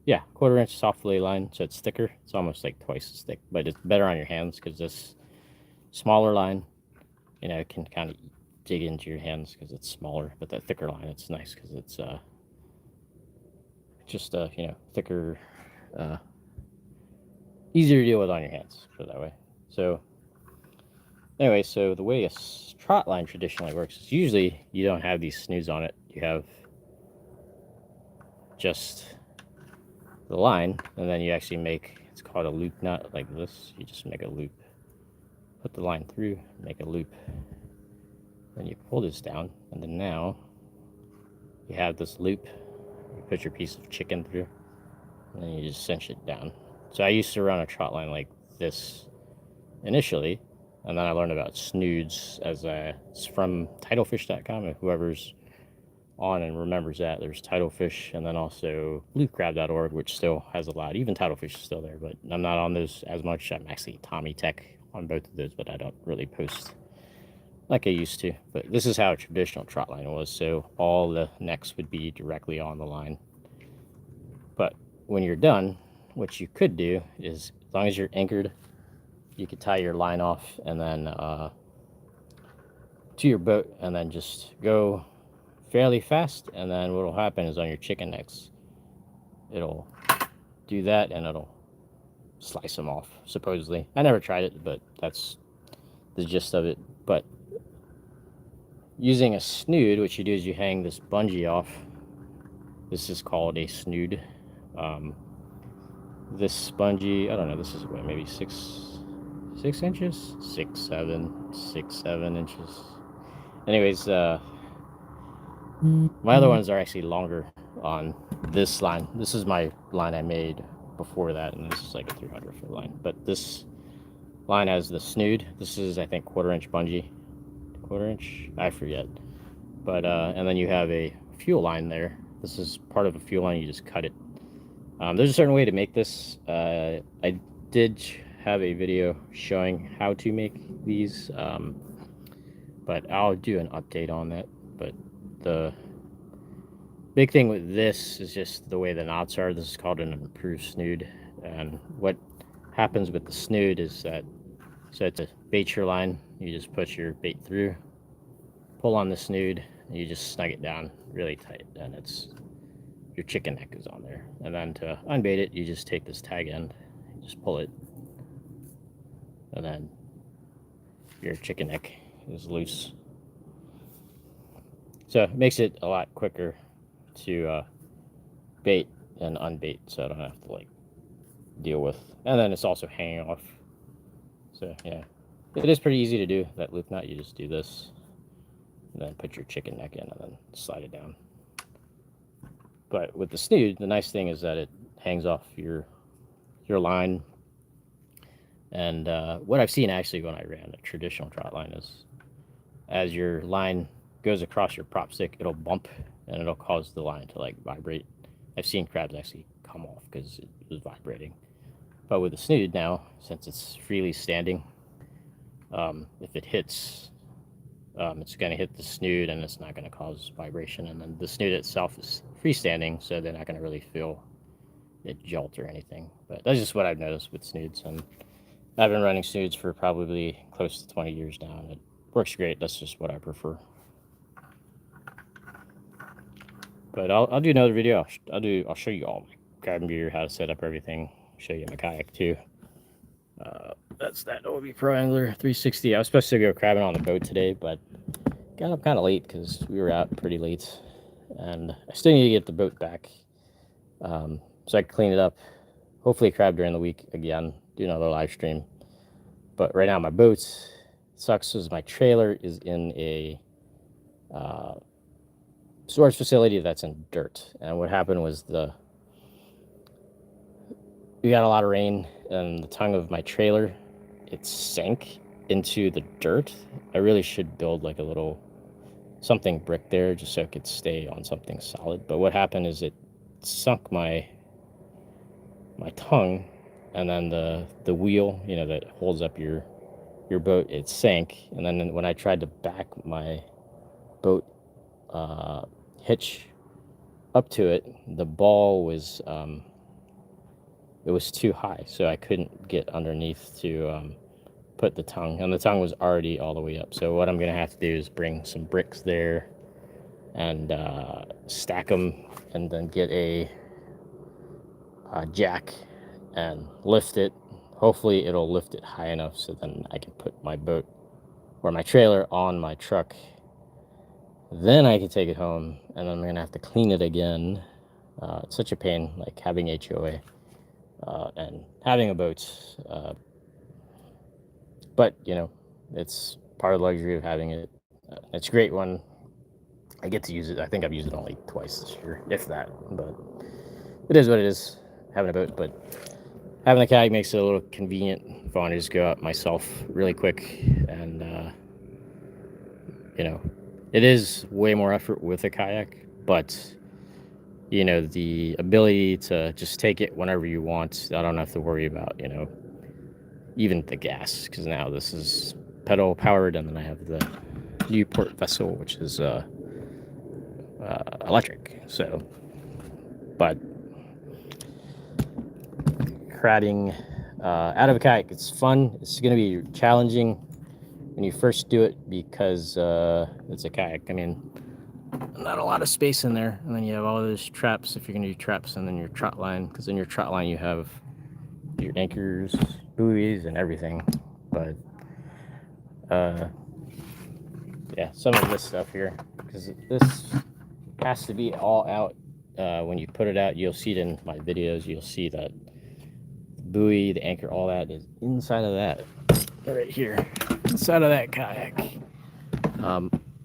Yeah, 1/4 inch soft lay line, so it's thicker. It's almost like twice as thick, but it's better on your hands because this smaller line, you know, can kind of dig into your hands because it's smaller. But that thicker line, it's nice because it's just you know, thicker, easier to deal with on your hands, put it that way. So anyway, so the way a trot line traditionally works is usually you don't have these snoods on it. You have just the line, and then you actually make, it's called a loop knot, like this. You just make a loop, put the line through, make a loop, then you pull this down, and then now you have this loop. You put your piece of chicken through, and then you just cinch it down. So I used to run a trot line like this initially, and then I learned about snoods it's from TidalFish.com, and whoever's on and remembers that. There's Tidalfish, and then also bluecrab.org, which still has a lot. Even Tidalfish is still there, but I'm not on those as much. I'm actually Tommy Tech on both of those, but I don't really post like I used to. But this is how a traditional trot line was, so all the necks would be directly on the line. But when you're done, what you could do is, as long as you're anchored, you could tie your line off and then to your boat, and then just go fairly fast, and then what will happen is on your chicken necks, it'll do that and it'll slice them off, supposedly. I never tried it, but that's the gist of it. But using a snood, what you do is you hang this bungee off. This is called a snood. This bungee, I don't know, this is what, maybe 6 inches, 7 inches. Anyways, my other ones are actually longer on this line. This is my line I made before that, and this is like a 300-foot line. But this line has the snood. This is, I think, 1/4 inch bungee. 1/4 inch? I forget. But, and then you have a fuel line there. This is part of a fuel line. You just cut it. There's a certain way to make this. I did have a video showing how to make these, but I'll do an update on that. But the big thing with this is just the way the knots are. This is called an improved snood, and what happens with the snood is that, so to bait your line, you just put your bait through, pull on the snood, and you just snug it down really tight, and it's, your chicken neck is on there. And then to unbait it, you just take this tag end, you just pull it, and then your chicken neck is loose. So it makes it a lot quicker to bait and unbait, so I don't have to like deal with. And then it's also hanging off. So yeah, it is pretty easy to do, that loop knot. You just do this, and then put your chicken neck in, and then slide it down. But with the snood, the nice thing is that it hangs off your line. And what I've seen actually when I ran a traditional trot line is, as your line goes across your prop stick, it'll bump and it'll cause the line to like vibrate. I've seen crabs actually come off because it was vibrating. But with the snood now, since it's freely standing, if it hits it's going to hit the snood and it's not going to cause vibration. And then the snood itself is freestanding, so they're not going to really feel it jolt or anything. But that's just what I've noticed with snoods. And I've been running snoods for probably close to 20 years now, and it works great. That's just what I prefer. But I'll do another video. I'll show you all my crabbing gear, how to set up everything. Show you my kayak too. That's that OB Pro Angler 360. I was supposed to go crabbing on the boat today, but got up kind of late because we were out pretty late, and I still need to get the boat back so I can clean it up. Hopefully crab during the week again, do another live stream. But right now my boat sucks because my trailer is in a storage facility that's in dirt. And what happened was we got a lot of rain, and the tongue of my trailer, it sank into the dirt. I really should build like a little something brick there just so it could stay on something solid. But what happened is it sunk my tongue, and then the wheel, you know, that holds up your boat, it sank. And then when I tried to back my boat hitch up to it, the ball was it was too high, so I couldn't get underneath to put the tongue, and the tongue was already all the way up. So what I'm gonna have to do is bring some bricks there and stack them, and then get a jack and lift it. Hopefully it'll lift it high enough so then I can put my boat or my trailer on my truck. Then I can take it home, and then I'm gonna have to clean it again. It's such a pain, like having HOA and having a boat. But you know, it's part of the luxury of having it. It's great when I get to use it. I think I've used it only twice this year, if that. But it is what it is, having a boat. But having the kayak makes it a little convenient if I want to just go out myself really quick. And you know, it is way more effort with a kayak, but you know, the ability to just take it whenever you want. I don't have to worry about, you know, even the gas, because now this is pedal powered, and then I have the Newport vessel, which is electric. So, but crabbing out of a kayak, it's fun. It's going to be challenging when you first do it because it's a kayak. I mean, not a lot of space in there, and then you have all those traps if you're going to do traps, and then your trot line, because in your trot line you have your anchors, buoys, and everything. But yeah, some of this stuff here, because this has to be all out. When you put it out, you'll see it in my videos. You'll see that the buoy, the anchor, all that is inside of that right here, inside of that kayak.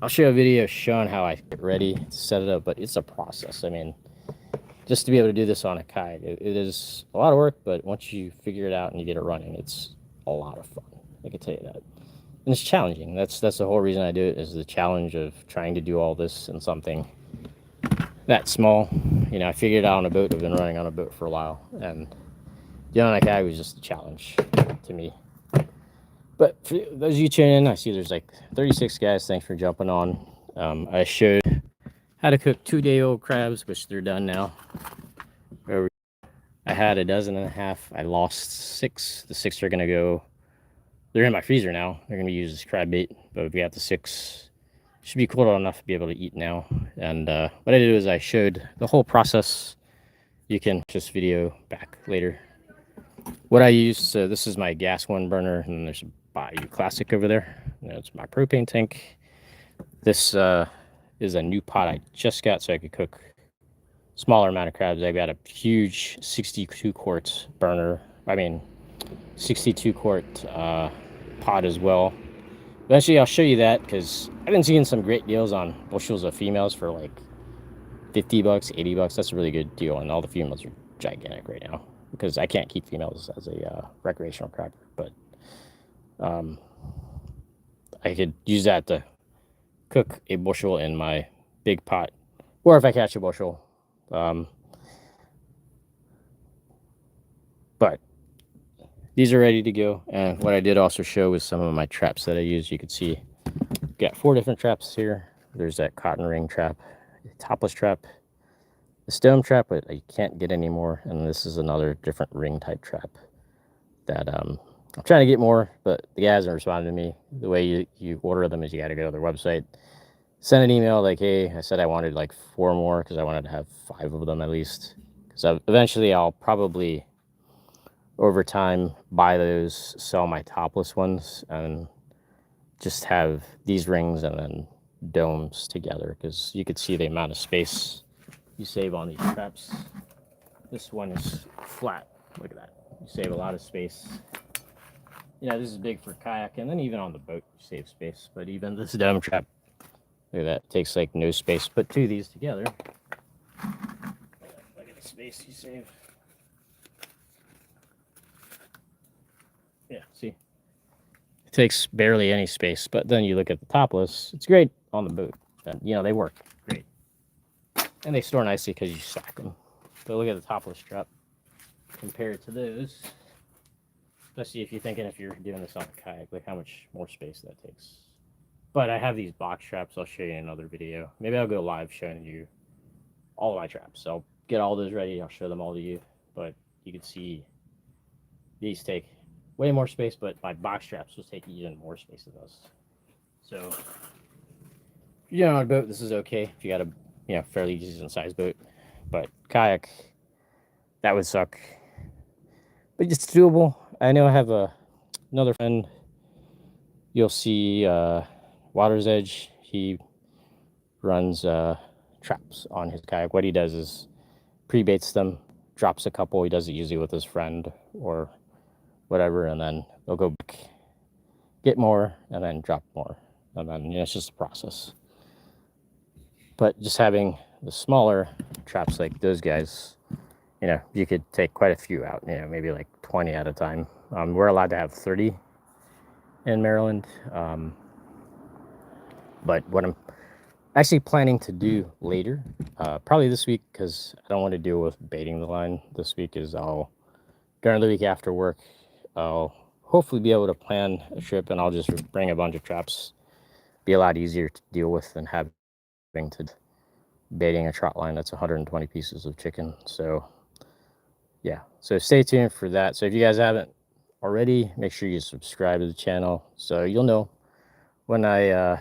I'll show a video showing how I get ready to set it up, but it's a process. I mean, just to be able to do this on a kayak, it is a lot of work, but once you figure it out and you get it running, it's a lot of fun. I can tell you that. And it's challenging. That's the whole reason I do it, is the challenge of trying to do all this in something that small. You know, I figured it out on a boat. I've been running on a boat for a while, and doing on a kayak was just a challenge to me. But for those of you tuning in, I see there's like 36 guys. Thanks for jumping on. I showed how to cook 2-day-old crabs, which they're done now. I had 12 and a half. I lost 6. The 6 are going to go, they're in my freezer now. They're going to be used as crab bait, but we got the 6. Should be cool enough to be able to eat now. And what I did is I showed the whole process. You can just video back later. What I used, so this is my gas one burner, and then there's a Bayou Classic over there. That's my propane tank. This is a new pot I just got so I could cook smaller amount of crabs. I got a huge 62 quart burner. I mean, 62 quart pot as well. Eventually I'll show you that, because I've been seeing some great deals on bushels of females for like 50 bucks, 80 bucks. That's a really good deal, and all the females are gigantic right now, because I can't keep females as a recreational crabber, but I could use that to cook a bushel in my big pot, or if I catch a bushel. But these are ready to go, and what I did also show was some of my traps that I used. You could see got 4 different traps here. There's that cotton ring trap, topless trap, the stone trap, but I can't get any more. And this is another different ring type trap that I'm trying to get more, but the guys haven't responded to me. The way you order them is you got to go to their website, send an email like, hey, I said I wanted like 4 more because I wanted to have 5 of them at least. Because eventually I'll probably, over time, buy those, sell my topless ones, and just have these rings and then domes together, because you could see the amount of space you save on these traps. This one is flat. Look at that. You save a lot of space. Yeah, this is big for kayak, and then even on the boat you save space. But even this dome trap, look at that, it takes like no space. Put 2 of these together. Look at the space you save. Yeah, see? It takes barely any space, but then you look at the topless, it's great on the boat. And, you know, they work great. And they store nicely because you stack them. But look at the topless trap compared to those. Especially if you're thinking if you're doing this on a kayak, like how much more space that takes. But I have these box traps I'll show you in another video. Maybe I'll go live showing you all of my traps. I'll get all those ready. I'll show them all to you. But you can see these take way more space, but my box traps will take even more space than those. So if you're on a boat, this is okay. If you got a fairly decent sized boat. But kayak, that would suck. But it's doable. I know I have another friend. You'll see Water's Edge. He runs traps on his kayak. What he does is pre-baits them, drops a couple. He does it usually with his friend or whatever, and then they'll go back, get more, and then drop more. And then it's just a process. But just having the smaller traps like those guys, you could take quite a few out, maybe like 20 at a time. We're allowed to have 30 in Maryland. But what I'm actually planning to do later, probably this week, because I don't want to deal with baiting the line this week, is during the week after work, I'll hopefully be able to plan a trip, and I'll just bring a bunch of traps. Be a lot easier to deal with than having to baiting a trot line that's 120 pieces of chicken. So yeah, so stay tuned for that. So if you guys haven't already, make sure you subscribe to the channel so you'll know when I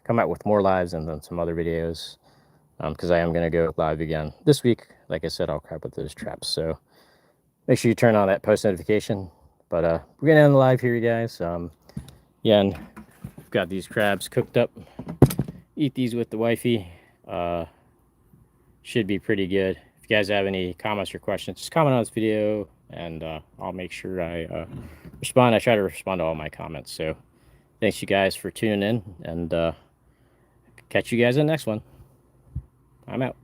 come out with more lives and then some other videos, because I am going to go live again this week. Like I said, I'll crap with those traps, so make sure you turn on that post notification. But we're going to end the live here, you guys. Yeah, and I've got these crabs cooked up. Eat these with the wifey. Should be pretty good. If you guys have any comments or questions, just comment on this video, and I'll make sure I respond. I try to respond to all my comments. So thanks you guys for tuning in, and catch you guys in the next one. I'm out.